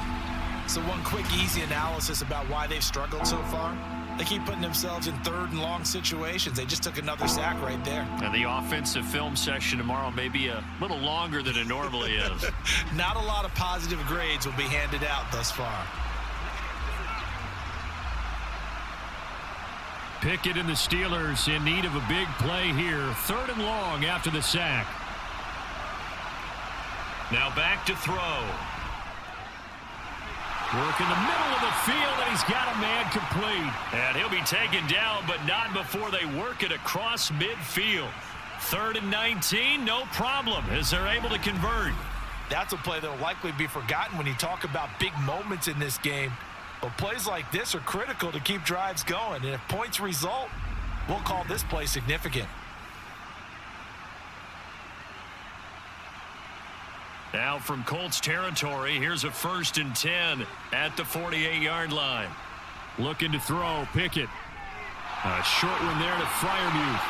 So one quick, easy analysis about why they've struggled so far. They keep putting themselves in 3rd and long situations. They just took another sack right there. And the offensive film session tomorrow may be a little longer than it normally is. Not a lot of positive grades will be handed out thus far. Pickett and the Steelers in need of a big play here. 3rd and long after the sack. Now back to throw. Work in the middle of the field, and he's got a man complete. And he'll be taken down, but not before they work it across midfield. 3rd and 19, no problem, as they're able to convert. That's a play that will likely be forgotten when you talk about big moments in this game. But plays like this are critical to keep drives going. And if points result, we'll call this play significant. Now from Colts territory, here's a 1st and 10 at the 48-yard line. Looking to throw, Pickett. A short one there to Freiermuth.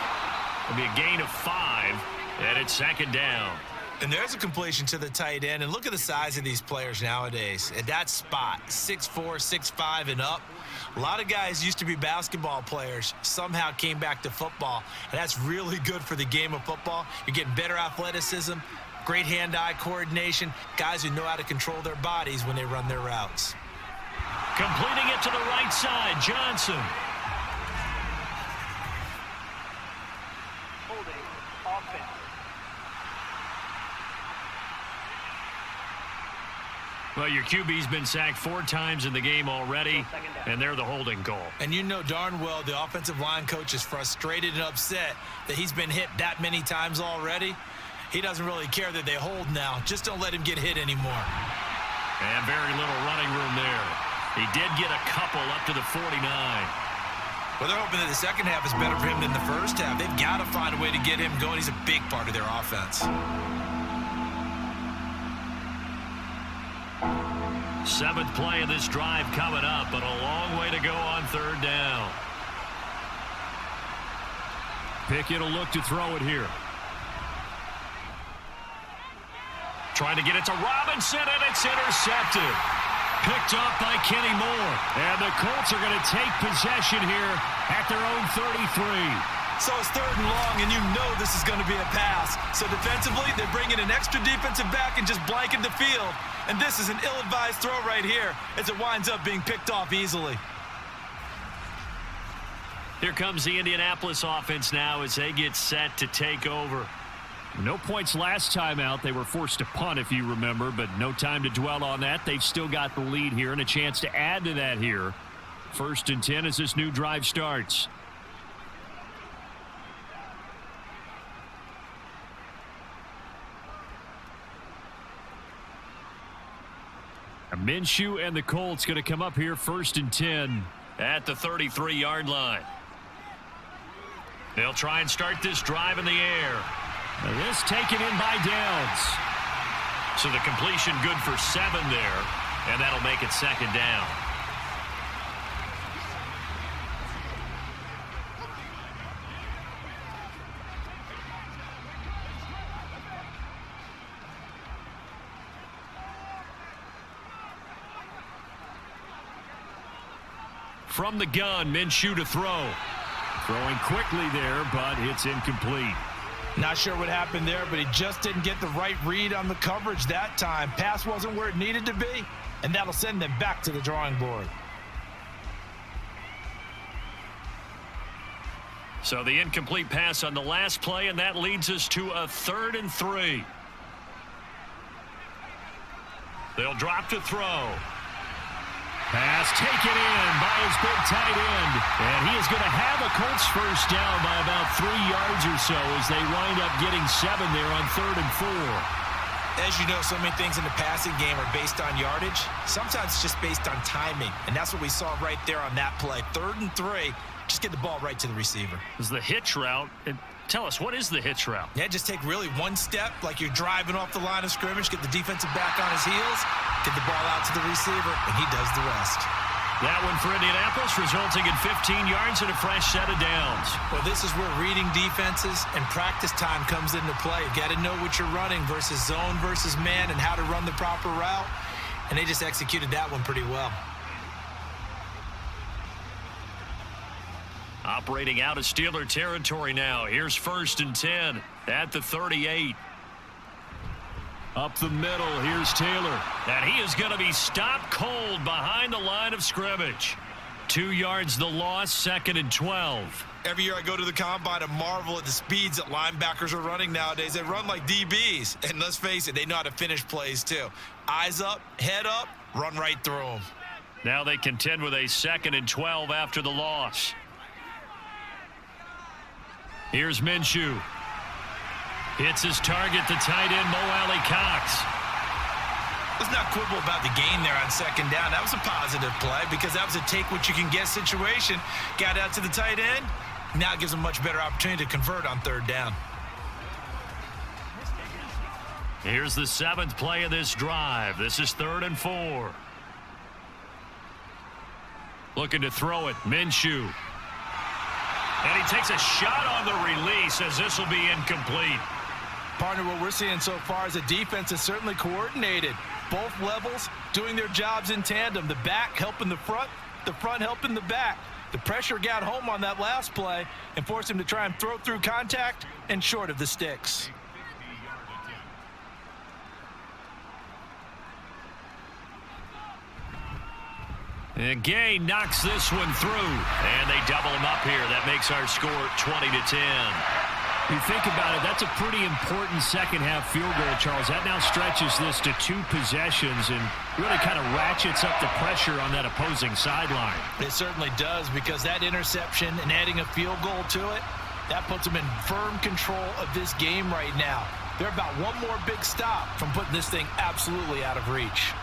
It'll be a gain of 5, and it's 2nd down. And there's a completion to the tight end. And look at the size of these players nowadays. At that spot, 6'4", 6'5", and up. A lot of guys used to be basketball players, somehow came back to football. And that's really good for the game of football. You're getting better athleticism, great hand-eye coordination, guys who know how to control their bodies when they run their routes. Completing it to the right side, Johnson. Holding. Offense. Well, your QB's been sacked 4 times in the game already, and they're the holding call. And you know darn well the offensive line coach is frustrated and upset that he's been hit that many times already. He doesn't really care that they hold now. Just don't let him get hit anymore. And very little running room there. He did get a couple up to the 49. Well, they're hoping that the second half is better for him than the first half. They've got to find a way to get him going. He's a big part of their offense. 7th play of this drive coming up, but a long way to go on 3rd down. Pickett will look to throw it here. Trying to get it to Robinson, and it's intercepted. Picked up by Kenny Moore. And the Colts are going to take possession here at their own 33. So it's 3rd and long, and you know this is going to be a pass. So defensively, they're bringing an extra defensive back and just blanking the field. And this is an ill-advised throw right here as it winds up being picked off easily. Here comes the Indianapolis offense now as they get set to take over. No points last time out. They were forced to punt, if you remember, but no time to dwell on that. They've still got the lead here and a chance to add to that here. 1st and 10 as this new drive starts. Minshew and the Colts going to come up here 1st and 10 at the 33-yard line. They'll try and start this drive in the air. Now this taken in by Downs. So the completion good for 7 there, and that'll make it 2nd down. From the gun, Minshew to throw. Throwing quickly there, but it's incomplete. Not sure what happened there, but he just didn't get the right read on the coverage that time. Pass wasn't where it needed to be, and that'll send them back to the drawing board. So the incomplete pass on the last play, and that leads us to a 3rd and 3. They'll drop to throw. Pass taken in by his big tight end. And he is going to have a Colts first down by about 3 yards or so as they wind up getting 7 there on 3rd and 4. As you know, so many things in the passing game are based on yardage. Sometimes it's just based on timing. And that's what we saw right there on that play. 3rd and 3. Just get the ball right to the receiver. This is the hitch route. Tell us, what is the hitch route? Yeah, just take really one step like you're driving off the line of scrimmage, get the defensive back on his heels, get the ball out to the receiver, and he does the rest. That one for Indianapolis, resulting in 15 yards and a fresh set of downs. Well, this is where reading defenses and practice time comes into play. You got to know what you're running versus zone versus man and how to run the proper route, and they just executed that one pretty well. Operating out of Steeler territory now. Here's 1st and 10 at the 38. Up the middle, here's Taylor. And he is going to be stopped cold behind the line of scrimmage. 2 yards the loss, 2nd and 12. Every year I go to the combine and marvel at the speeds that linebackers are running nowadays. They run like DBs. And let's face it, they know how to finish plays too. Eyes up, head up, run right through them. Now they contend with a 2nd and 12 after the loss. Here's Minshew. Hits his target, the tight end, Mo Alley Cox. Let's not quibble about the gain there on 2nd down. That was a positive play because that was a take-what-you-can-get situation. Got out to the tight end. Now it gives them a much better opportunity to convert on 3rd down. Here's the 7th play of this drive. This is 3rd and 4. Looking to throw it, Minshew. And he takes a shot on the release as this will be incomplete. Partner, what we're seeing so far is the defense is certainly coordinated. Both levels doing their jobs in tandem. The back helping the front helping the back. The pressure got home on that last play and forced him to try and throw through contact and short of the sticks. And Gay knocks this one through. And they double him up here. That makes our score 20-10. You think about it, that's a pretty important second-half field goal, Charles. That now stretches this to 2 possessions and really kind of ratchets up the pressure on that opposing sideline. It certainly does, because that interception and adding a field goal to it, that puts them in firm control of this game right now. They're about one more big stop from putting this thing absolutely out of reach.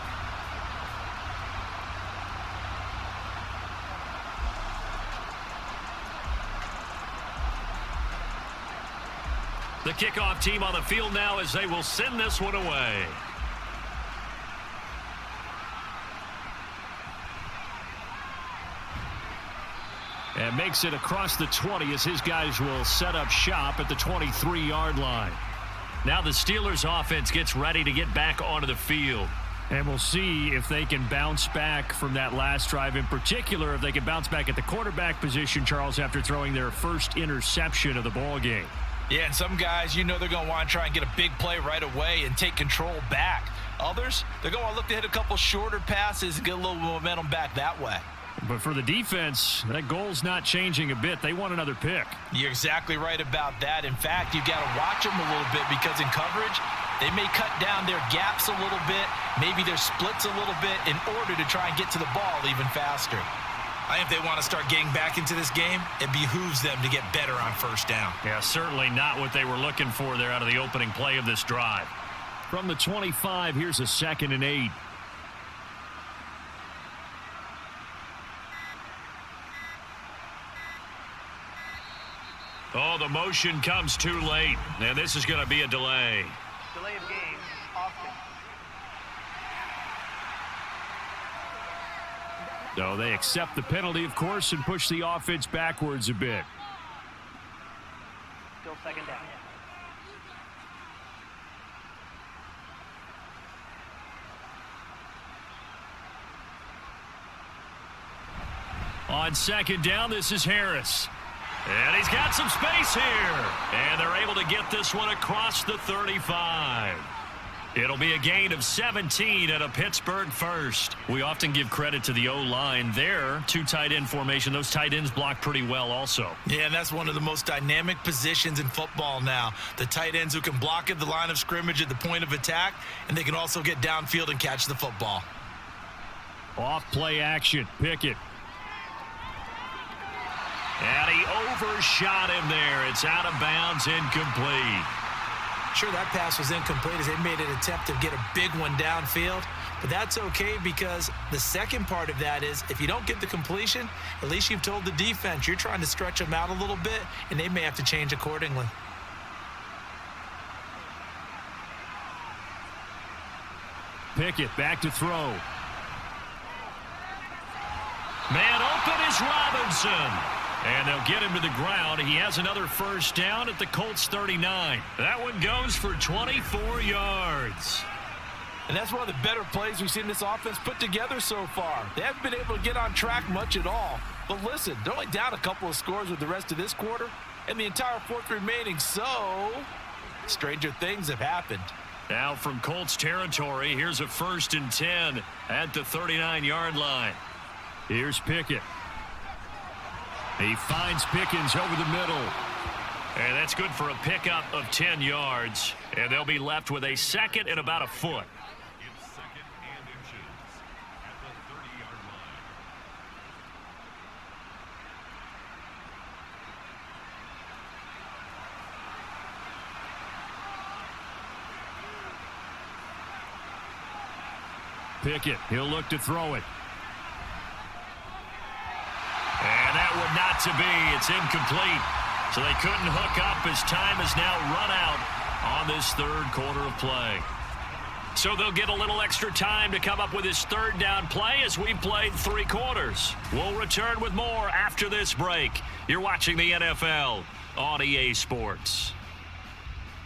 The kickoff team on the field now as they will send this one away. And makes it across the 20 as his guys will set up shop at the 23-yard line. Now the Steelers offense gets ready to get back onto the field. And we'll see if they can bounce back from that last drive. In particular, if they can bounce back at the quarterback position, Charles, after throwing their first interception of the ball game. Yeah, and some guys, you know they're going to want to try and get a big play right away and take control back. Others, they're going to look to hit a couple shorter passes and get a little momentum back that way. But for the defense, that goal's not changing a bit. They want another pick. You're exactly right about that. In fact, you've got to watch them a little bit because in coverage, they may cut down their gaps a little bit, maybe their splits a little bit in order to try and get to the ball even faster. I think if they want to start getting back into this game, it behooves them to get better on first down. Yeah, certainly not what they were looking for there out of the opening play of this drive. From the 25, here's a 2nd and 8. Oh, the motion comes too late, and this is going to be a delay. Delay of game, Austin. So they accept the penalty, of course, and push the offense backwards a bit. Still 2nd down. On 2nd down, this is Harris. And he's got some space here. And they're able to get this one across the 35. It'll be a gain of 17 at a Pittsburgh first. We often give credit to the O-line there. 2 tight end formation. Those tight ends block pretty well also. Yeah, and that's one of the most dynamic positions in football now. The tight ends who can block at the line of scrimmage at the point of attack, and they can also get downfield and catch the football. Off play action. Pickett. And he overshot him there. It's out of bounds, incomplete. Sure, that pass was incomplete as they made an attempt to get a big one downfield. But that's okay because the second part of that is if you don't get the completion, at least you've told the defense you're trying to stretch them out a little bit, and they may have to change accordingly. Pickett back to throw. Man open is Robinson. And they'll get him to the ground. He has another first down at the Colts 39. That one goes for 24 yards. And that's one of the better plays we've seen this offense put together so far. They haven't been able to get on track much at all. But listen, they're only down a couple of scores with the rest of this quarter and the entire fourth remaining. So, stranger things have happened. Now from Colts territory, here's a 1st and 10 at the 39-yard line. Here's Pickett. He finds Pickens over the middle. And that's good for a pickup of 10 yards. And they'll be left with a 2nd and about a foot. It's 2nd and inches at the 30-yard line. Pickett, he'll look to throw it. And that would not to be. It's incomplete. So they couldn't hook up as time is now run out on this 3rd quarter of play. So they'll get a little extra time to come up with this 3rd down play as we've played 3 quarters. We'll return with more after this break. You're watching the NFL on EA Sports.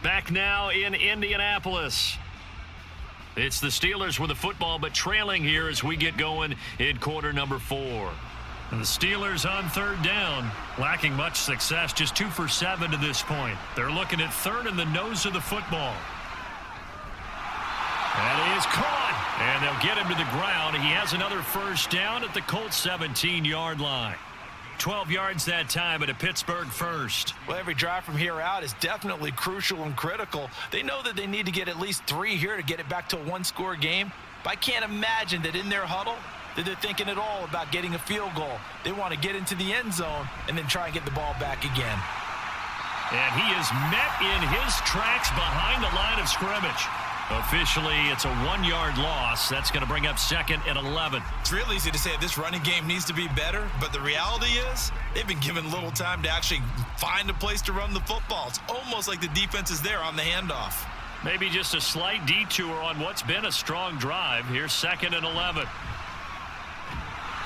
Back now in Indianapolis. It's the Steelers with the football, but trailing here as we get going in quarter number 4. And the Steelers on 3rd down, lacking much success, just 2 for 7 to this point. They're looking at 3rd in the nose of the football. That is caught, and they'll get him to the ground. He has another first down at the Colts 17-yard line. 12 yards that time at a Pittsburgh first. Well, every drive from here out is definitely crucial and critical. They know that they need to get at least 3 here to get it back to a 1-score game. But I can't imagine that in their huddle that they're thinking at all about getting a field goal. They want to get into the end zone and then try and get the ball back again. And he is met in his tracks behind the line of scrimmage. Officially, it's a 1-yard loss. That's going to bring up 2nd and 11. It's real easy to say this running game needs to be better, but the reality is they've been given little time to actually find a place to run the football. It's almost like the defense is there on the handoff. Maybe just a slight detour on what's been a strong drive. Here's 2nd and 11.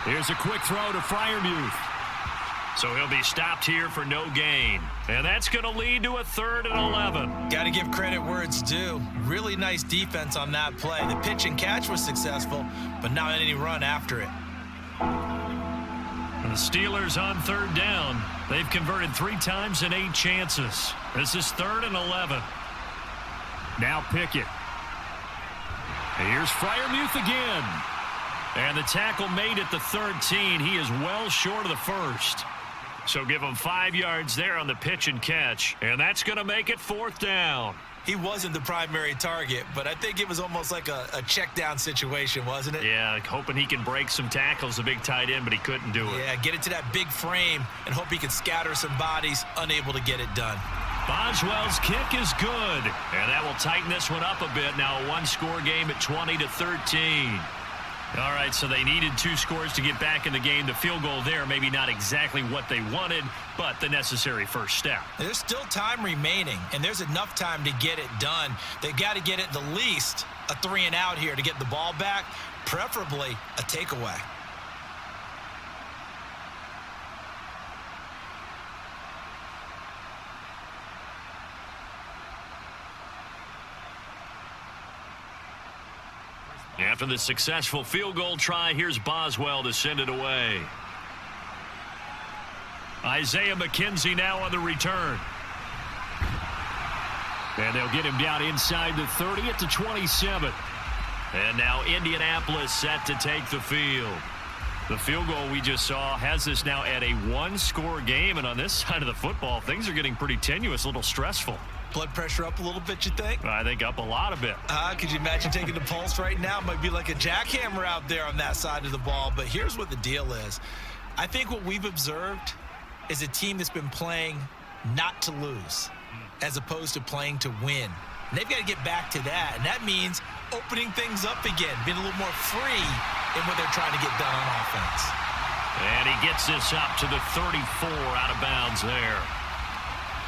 Here's a quick throw to Freiermuth. So he'll be stopped here for no gain. And that's going to lead to a 3rd and 11. Got to give credit where it's due. Really nice defense on that play. The pitch and catch was successful, but not any run after it. And the Steelers on 3rd down. They've converted 3 times in 8 chances. This is 3rd and 11. Now Pickett. Here's Freiermuth again. And the tackle made at the 13. He is well short of the first. So give him 5 yards there on the pitch and catch. And that's going to make it 4th down. He wasn't the primary target, but I think it was almost like a check down situation, wasn't it? Yeah, hoping he can break some tackles, a big tight end, but he couldn't do it. Yeah, get it to that big frame and hope he can scatter some bodies, unable to get it done. Boswell's kick is good, and that will tighten this one up a bit. Now a one-score game at 20-13. All right, so they needed 2 scores to get back in the game. The field goal there, maybe not exactly what they wanted, but the necessary first step. There's still time remaining, and there's enough time to get it done. They've got to get it the least a 3-and-out here to get the ball back, preferably a takeaway. After the successful field goal try, here's Boswell to send it away. Isaiah McKenzie now on the return. And they'll get him down inside the 30 at the 27. And now Indianapolis set to take the field. The field goal we just saw has this now at a 1-score game. And on this side of the football, things are getting pretty tenuous, a little stressful. Blood pressure up a little bit, you think? I think up a lot of it. Could you imagine taking the pulse right now? It might be like a jackhammer out there on that side of the ball. But here's what the deal is. I think what we've observed is a team that's been playing not to lose as opposed to playing to win. And they've got to get back to that. And that means opening things up again, being a little more free in what they're trying to get done on offense. And he gets this up to the 34 out of bounds there.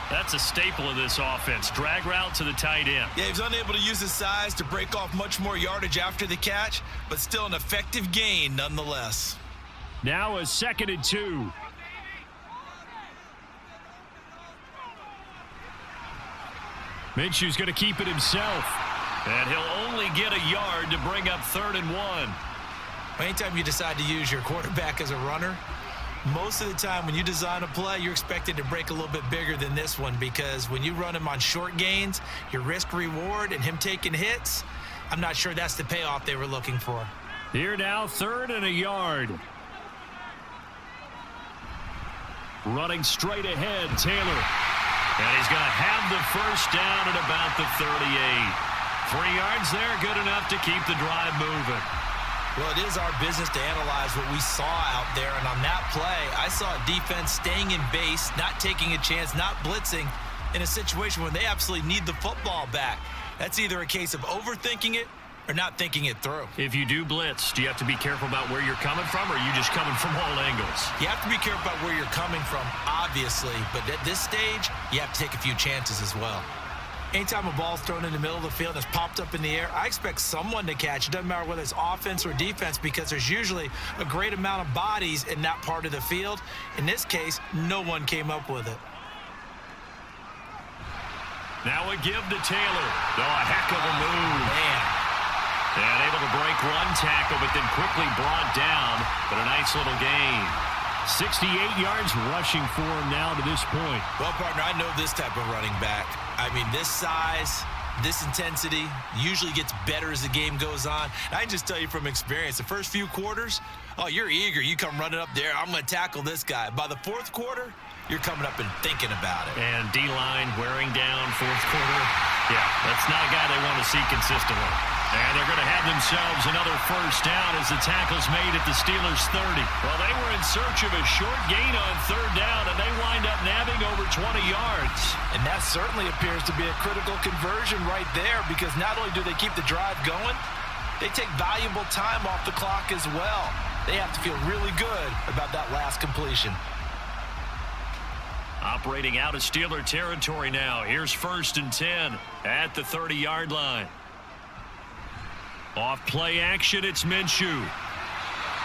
That's a staple of this offense. Drag route to the tight end. Yeah, he's unable to use his size to break off much more yardage after the catch, but still an effective gain nonetheless. Now a 2nd and 2. Minshew's going to keep it himself. And he'll only get a yard to bring up 3rd and 1. Anytime you decide to use your quarterback as a runner, most of the time when you design a play, you're expected to break a little bit bigger than this one, because when you run him on short gains, your risk reward and him taking hits, I'm not sure that's the payoff they were looking for. Here now, 3rd and a yard. Running straight ahead, Taylor. And he's going to have the first down at about the 38. 3 yards there, good enough to keep the drive moving. Well, it is our business to analyze what we saw out there, and on that play, I saw a defense staying in base, not taking a chance, not blitzing in a situation where they absolutely need the football back. That's either a case of overthinking it or not thinking it through. If you do blitz, do you have to be careful about where you're coming from, or are you just coming from all angles? You have to be careful about where you're coming from, obviously, but at this stage, you have to take a few chances as well. Anytime a ball's thrown in the middle of the field and it's popped up in the air, I expect someone to catch. It doesn't matter whether it's offense or defense, because there's usually a great amount of bodies in that part of the field. In this case, no one came up with it. Now a give to Taylor. Oh, a heck of a move. Man. And able to break one tackle, but then quickly brought down. But a nice little gain. 68 yards rushing for him now to this point. Well, partner, I know this type of running back. I mean, this size, this intensity usually gets better as the game goes on. And I can just tell you from experience, the first few quarters, oh, you're eager. You come running up there, I'm going to tackle this guy. By the 4th quarter, you're coming up and thinking about it. And D-line wearing down 4th quarter. Yeah, that's not a guy they want to see consistently. And they're going to have themselves another first down as the tackle's made at the Steelers' 30. Well, they were in search of a short gain on 3rd down, and they wind up nabbing over 20 yards. And that certainly appears to be a critical conversion right there, because not only do they keep the drive going, they take valuable time off the clock as well. They have to feel really good about that last completion. Operating out of Steeler territory now. Here's 1st and 10 at the 30-yard line. Off play action, it's Minshew.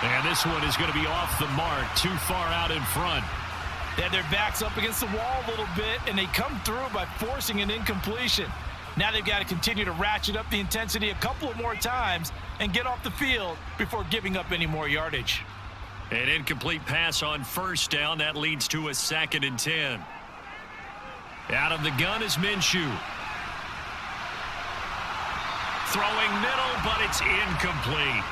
And this one is going to be off the mark, too far out in front. They had their backs up against the wall a little bit, and they come through by forcing an incompletion. Now they've got to continue to ratchet up the intensity a couple of more times and get off the field before giving up any more yardage. An incomplete pass on 1st down. That leads to a 2nd and 10. Out of the gun is Minshew. Throwing middle, but it's incomplete.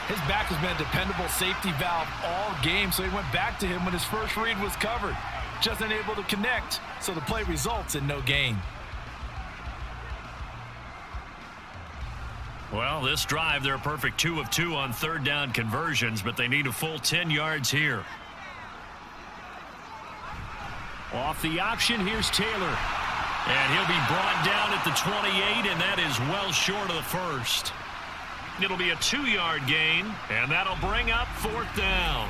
His back has been a dependable safety valve all game, so he went back to him when his first read was covered. Just unable to connect, so the play results in no gain. Well, this drive, they're a perfect 2 of 2 on third down conversions, but they need a full 10 yards here. Off the option, here's Taylor. And he'll be brought down at the 28, and that is well short of the first. It'll be a 2-yard gain, and that'll bring up fourth down.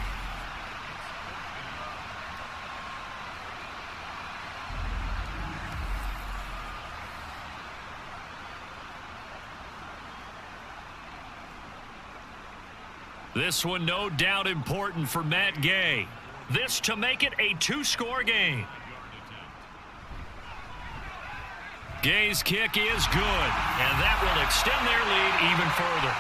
This one no doubt important for Matt Gay. This to make it a 2-score game. Gay's kick is good, and that will extend their lead even further.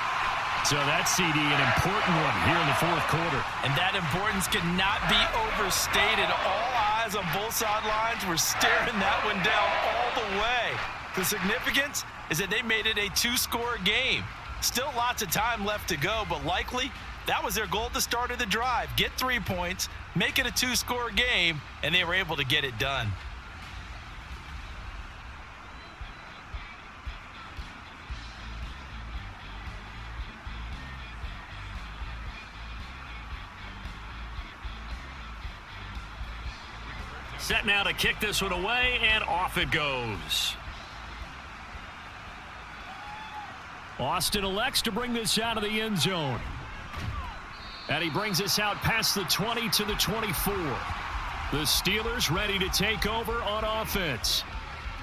So that's, CD, an important one here in the fourth quarter. And that importance cannot be overstated. All eyes on both sidelines were staring that one down all the way. The significance is that they made it a 2-score game. Still lots of time left to go, but likely that was their goal at the start of the drive. Get 3 points, make it a 2-score game, and they were able to get it done. Set now to kick this one away, and off it goes. Austin elects to bring this out of the end zone. And he brings us out past the 20 to the 24. The Steelers ready to take over on offense.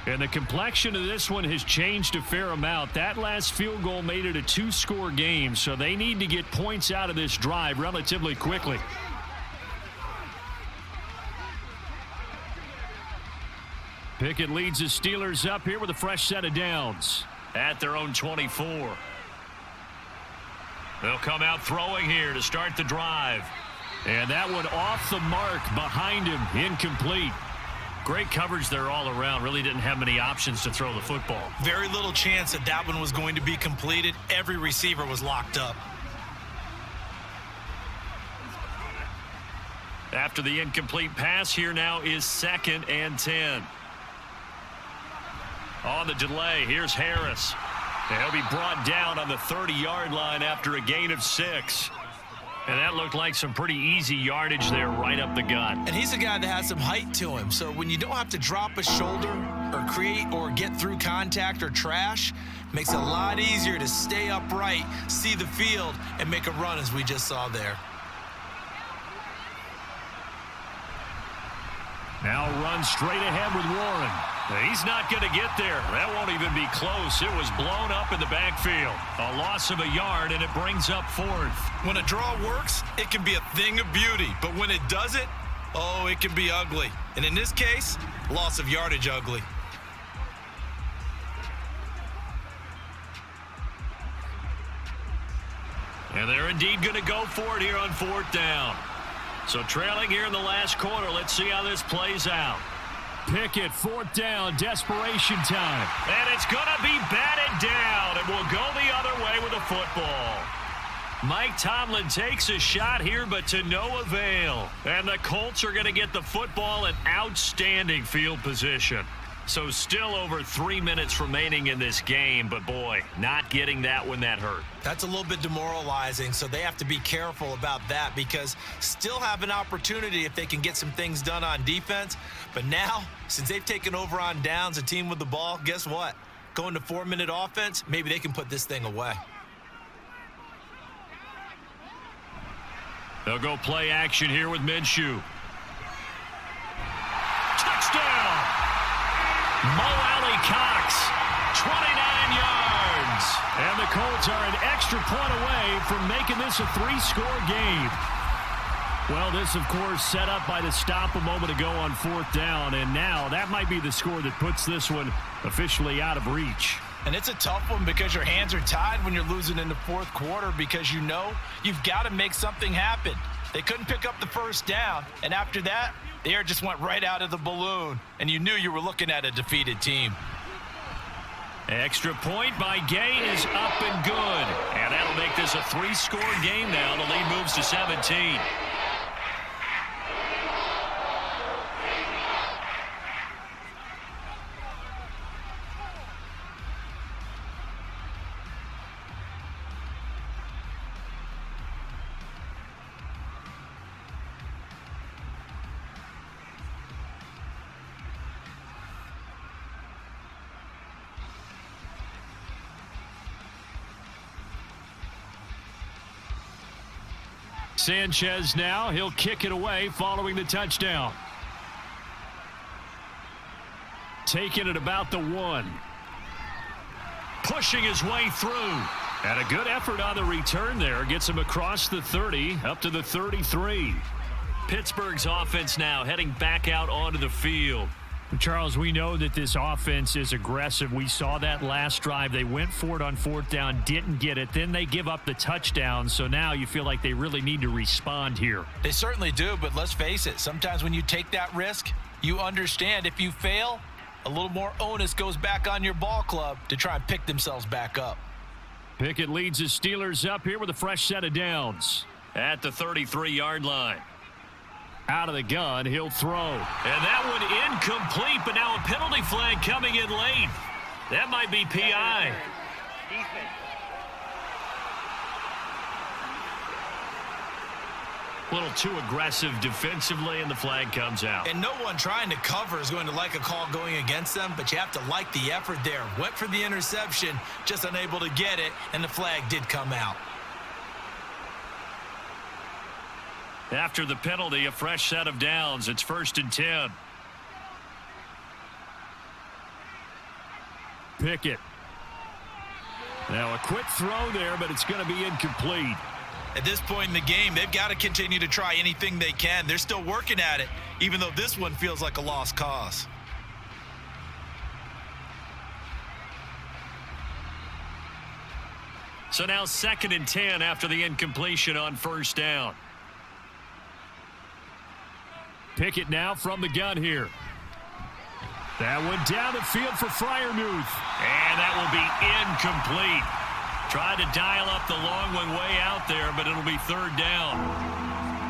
And the complexion of this one has changed a fair amount. That last field goal made it a 2-score game, so they need to get points out of this drive relatively quickly. Pickett leads the Steelers up here with a fresh set of downs at their own 24. They'll come out throwing here to start the drive. And that one off the mark behind him, incomplete. Great coverage there all around. Really didn't have many options to throw the football. Very little chance that that one was going to be completed. Every receiver was locked up. After the incomplete pass, here now is 2nd and 10. On the delay, here's Harris. He'll be brought down on the 30-yard line after a gain of 6. And that looked like some pretty easy yardage there right up the gut. And he's a guy that has some height to him. So when you don't have to drop a shoulder or create or get through contact or trash, makes it a lot easier to stay upright, see the field, and make a run as we just saw there. Now run straight ahead with Warren. He's not going to get there. That won't even be close. It was blown up in the backfield. A loss of a yard, and it brings up 4th. When a draw works, it can be a thing of beauty. But when it doesn't, oh, it can be ugly. And in this case, loss of yardage ugly. And they're indeed going to go for it here on 4th down. So trailing here in the last quarter, let's see how this plays out. Pickett, 4th down, desperation time. And it's going to be batted down, and we'll go the other way with the football. Mike Tomlin takes a shot here, but to no avail. And the Colts are going to get the football in outstanding field position. So still over 3 minutes remaining in this game, but boy, not getting that one that hurt. That's a little bit demoralizing, so they have to be careful about that because still have an opportunity if they can get some things done on defense. But now, since they've taken over on downs, a team with the ball, guess what? Going to 4-minute offense, maybe they can put this thing away. They'll go play action here with Minshew. Touchdown! Mo Alley-Cox, 29 yards. And the Colts are an extra point away from making this a 3-score game. Well, this, of course, set up by the stop a moment ago on 4th down, and now that might be the score that puts this one officially out of reach. And it's a tough one because your hands are tied when you're losing in the 4th quarter because you know you've got to make something happen. They couldn't pick up the 1st down, and after that, the air just went right out of the balloon, and you knew you were looking at a defeated team. Extra point by Gay is up and good. And that'll make this a 3-score game now. The lead moves to 17. Sanchez now, he'll kick it away following the touchdown. Taking it about the 1. Pushing his way through. And a good effort on the return there. Gets him across the 30, up to the 33. Pittsburgh's offense now heading back out onto the field. Charles, we know that this offense is aggressive. We saw that last drive. They went for it on 4th down, didn't get it. Then they give up the touchdown. So now you feel like they really need to respond here. They certainly do, but let's face it. Sometimes when you take that risk, you understand if you fail, a little more onus goes back on your ball club to try and pick themselves back up. Pickett leads his Steelers up here with a fresh set of downs at the 33-yard line. Out of the gun, he'll throw. And that one incomplete, but now a penalty flag coming in late. That might be PI. Defense. A little too aggressive defensively, and the flag comes out. And no one trying to cover is going to like a call going against them, but you have to like the effort there. Went for the interception, just unable to get it, and the flag did come out. After the penalty, a fresh set of downs. It's 1st and 10. Pickett. Now a quick throw there, but it's going to be incomplete. At this point in the game, they've got to continue to try anything they can. They're still working at it, even though this one feels like a lost cause. So now 2nd and 10 after the incompletion on 1st down. Pickett now from the gun here. That one down the field for Freiermuth. And that will be incomplete. Tried to dial up the long one way out there, but it'll be 3rd down.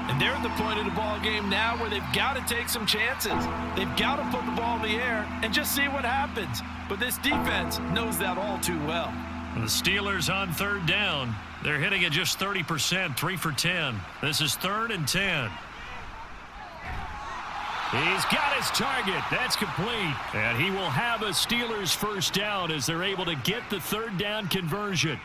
And they're at the point of the ball game now where they've got to take some chances. They've got to put the ball in the air and just see what happens. But this defense knows that all too well. The Steelers on 3rd down. They're hitting at just 30%, 3 for 10. This is 3rd and 10. He's got his target. That's complete. And he will have a Steelers 1st down as they're able to get the 3rd down conversion.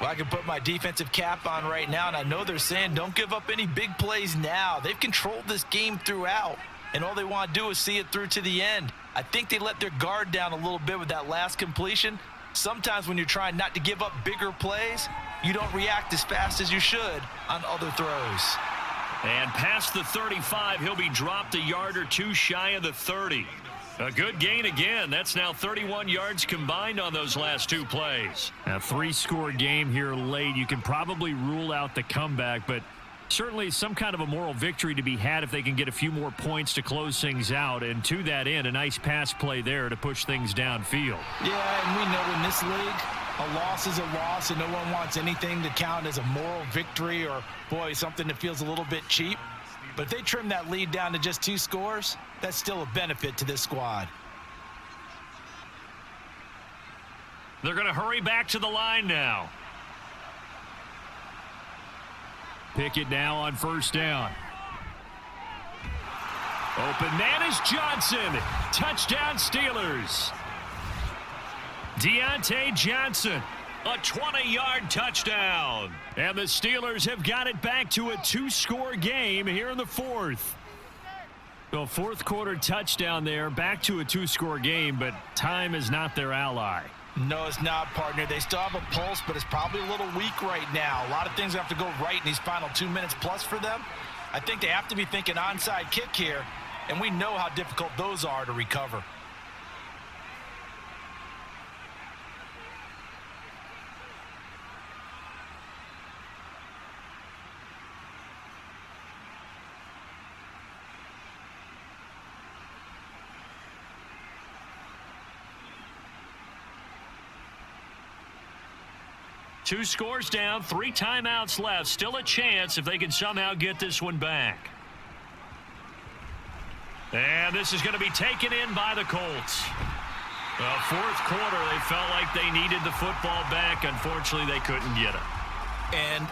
Well, I can put my defensive cap on right now, and I know they're saying don't give up any big plays now. They've controlled this game throughout, and all they want to do is see it through to the end. I think they let their guard down a little bit with that last completion. Sometimes when you're trying not to give up bigger plays, you don't react as fast as you should on other throws. And past the 35, he'll be dropped a yard or two shy of the 30. A good gain again. That's now 31 yards combined on those last 2 plays. A 3-score game here late. You can probably rule out the comeback, but certainly some kind of a moral victory to be had if they can get a few more points to close things out. And to that end, a nice pass play there to push things downfield. Yeah, and we know in this league, a loss is a loss, and no one wants anything to count as a moral victory or, boy, something that feels a little bit cheap. But if they trim that lead down to just 2 scores, that's still a benefit to this squad. They're going to hurry back to the line now. Pickett now on 1st down. Open man is Johnson. Touchdown Steelers. Deontay Johnson, a 20-yard touchdown. And the Steelers have got it back to a 2-score game here in the 4th. So 4th quarter touchdown there, back to a 2-score game, but time is not their ally. No, it's not, partner. They still have a pulse, but it's probably a little weak right now. A lot of things have to go right in these final 2 minutes plus for them. I think they have to be thinking onside kick here, and we know how difficult those are to recover. 2 scores down, 3 timeouts left. Still a chance if they can somehow get this one back. And this is going to be taken in by the Colts. Fourth quarter, they felt like they needed the football back. Unfortunately, they couldn't get it. And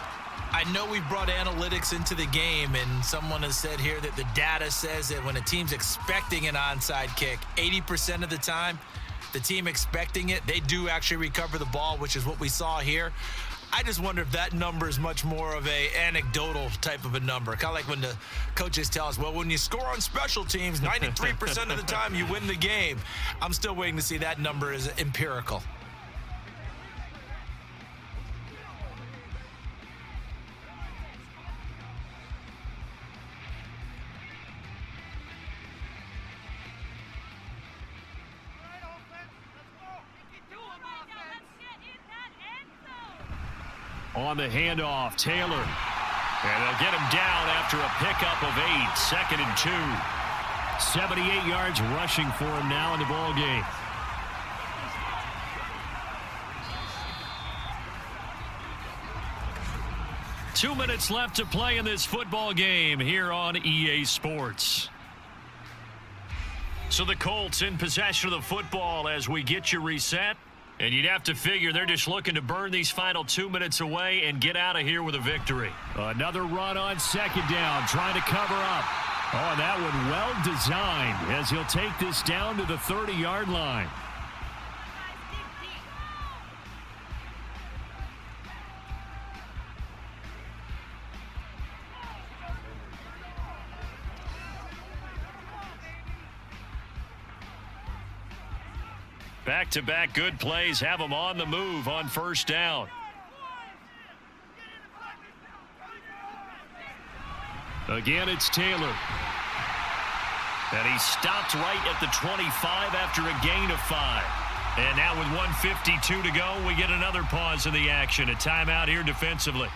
I know we've brought analytics into the game, and someone has said here that the data says that when a team's expecting an onside kick, 80% of the time, the team expecting it, they do actually recover the ball, which is what we saw here. I just wonder if that number is much more of a anecdotal type of a number. Kind of like when the coaches tell us, well, when you score on special teams, 93% of the time you win the game. I'm still waiting to see that number is empirical. On the handoff, Taylor. And they'll get him down after a pickup of 8. 2nd and 2. 78 yards rushing for him now in the ball game. Two minutes left to play in this football game here on EA Sports. So the Colts in possession of the football as we get you reset. And you'd have to figure they're just looking to burn these final 2 minutes away and get out of here with a victory. Another run on 2nd down, trying to cover up. Oh, that one well designed as he'll take this down to the 30-yard line. Back-to-back good plays have them on the move on 1st down. Again, it's Taylor. And he stopped right at the 25 after a gain of 5. And now with 1:52 to go, we get another pause in the action. A timeout here defensively.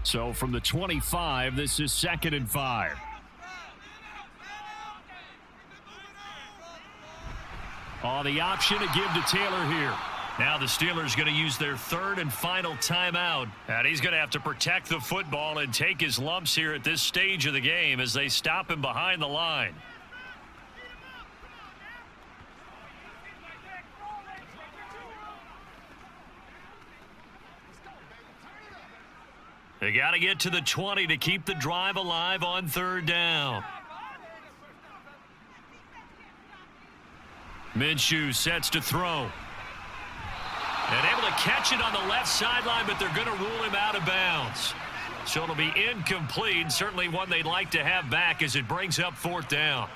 So from the 25, this is 2nd and 5. Oh, the option to give to Taylor here. Now the Steelers going to use their 3rd and final timeout. And he's going to have to protect the football and take his lumps here at this stage of the game as they stop him behind the line. They got to get to the 20 to keep the drive alive on 3rd down. Minshew sets to throw. And able to catch it on the left sideline, but they're going to rule him out of bounds. So it'll be incomplete, certainly one they'd like to have back as it brings up 4th down.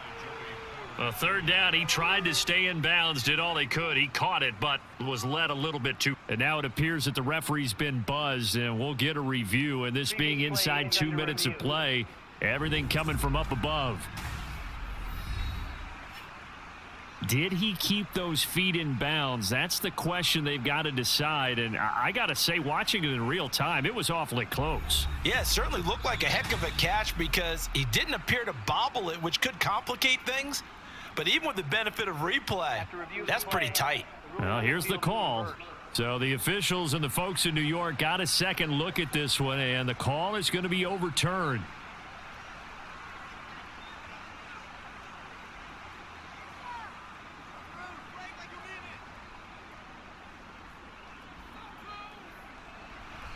3rd down, he tried to stay in bounds, did all he could. He caught it, but was led a little bit too. And now it appears that the referee's been buzzed, and we'll get a review. And this being inside 2 minutes of play, everything coming from up above. Did he keep those feet in bounds? That's the question they've got to decide. And I got to say, watching it in real time, it was awfully close. Yeah, it certainly looked like a heck of a catch because he didn't appear to bobble it, which could complicate things. But even with the benefit of replay, that's pretty tight. Well, here's the call. So the officials and the folks in New York got a second look at this one, and the call is going to be overturned.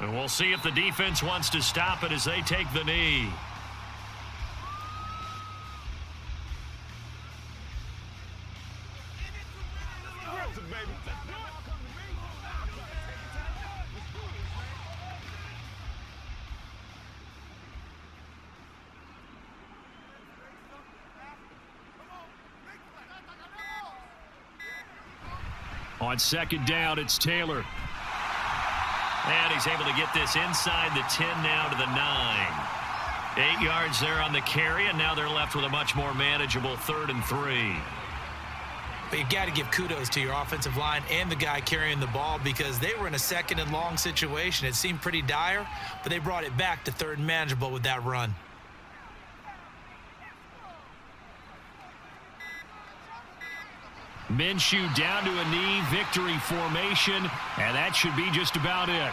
And we'll see if the defense wants to stop it as they take the knee. On 2nd down, it's Taylor. And he's able to get this inside the 10 now to the 9. 8 yards there on the carry, and now they're left with a much more manageable 3rd and 3. But you got to give kudos to your offensive line and the guy carrying the ball because they were in a second and long situation. It seemed pretty dire, but they brought it back to third and manageable with that run. Minshew down to a knee, victory formation, and that should be just about it.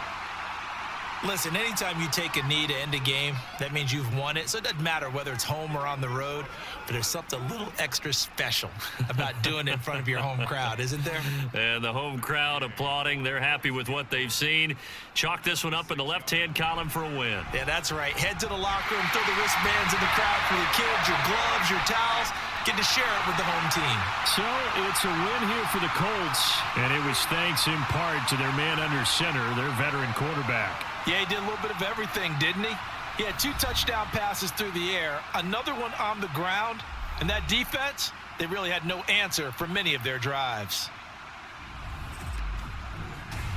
Listen, anytime you take a knee to end a game, that means you've won it. So it doesn't matter whether it's home or on the road, but there's something a little extra special about doing it in front of your home crowd, isn't there? And the home crowd applauding. They're happy with what they've seen. Chalk this one up in the left-hand column for a win. Yeah, that's right. Head to the locker room, throw the wristbands in the crowd for the kids, your gloves, your towels. Get to share it with the home team. So it's a win here for the Colts, and it was thanks in part to their man under center, their veteran quarterback. Yeah, he did a little bit of everything, didn't he? He had 2 touchdown passes through the air, another one on the ground, and that defense, they really had no answer for many of their drives.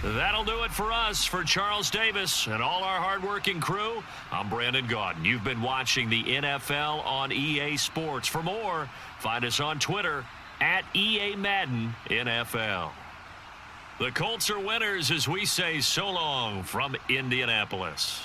That'll do it for us. For Charles Davis and all our hardworking crew, I'm Brandon Gaudin. You've been watching the NFL on EA Sports. For more, find us on Twitter at EA Madden NFL. The Colts are winners as we say so long from Indianapolis.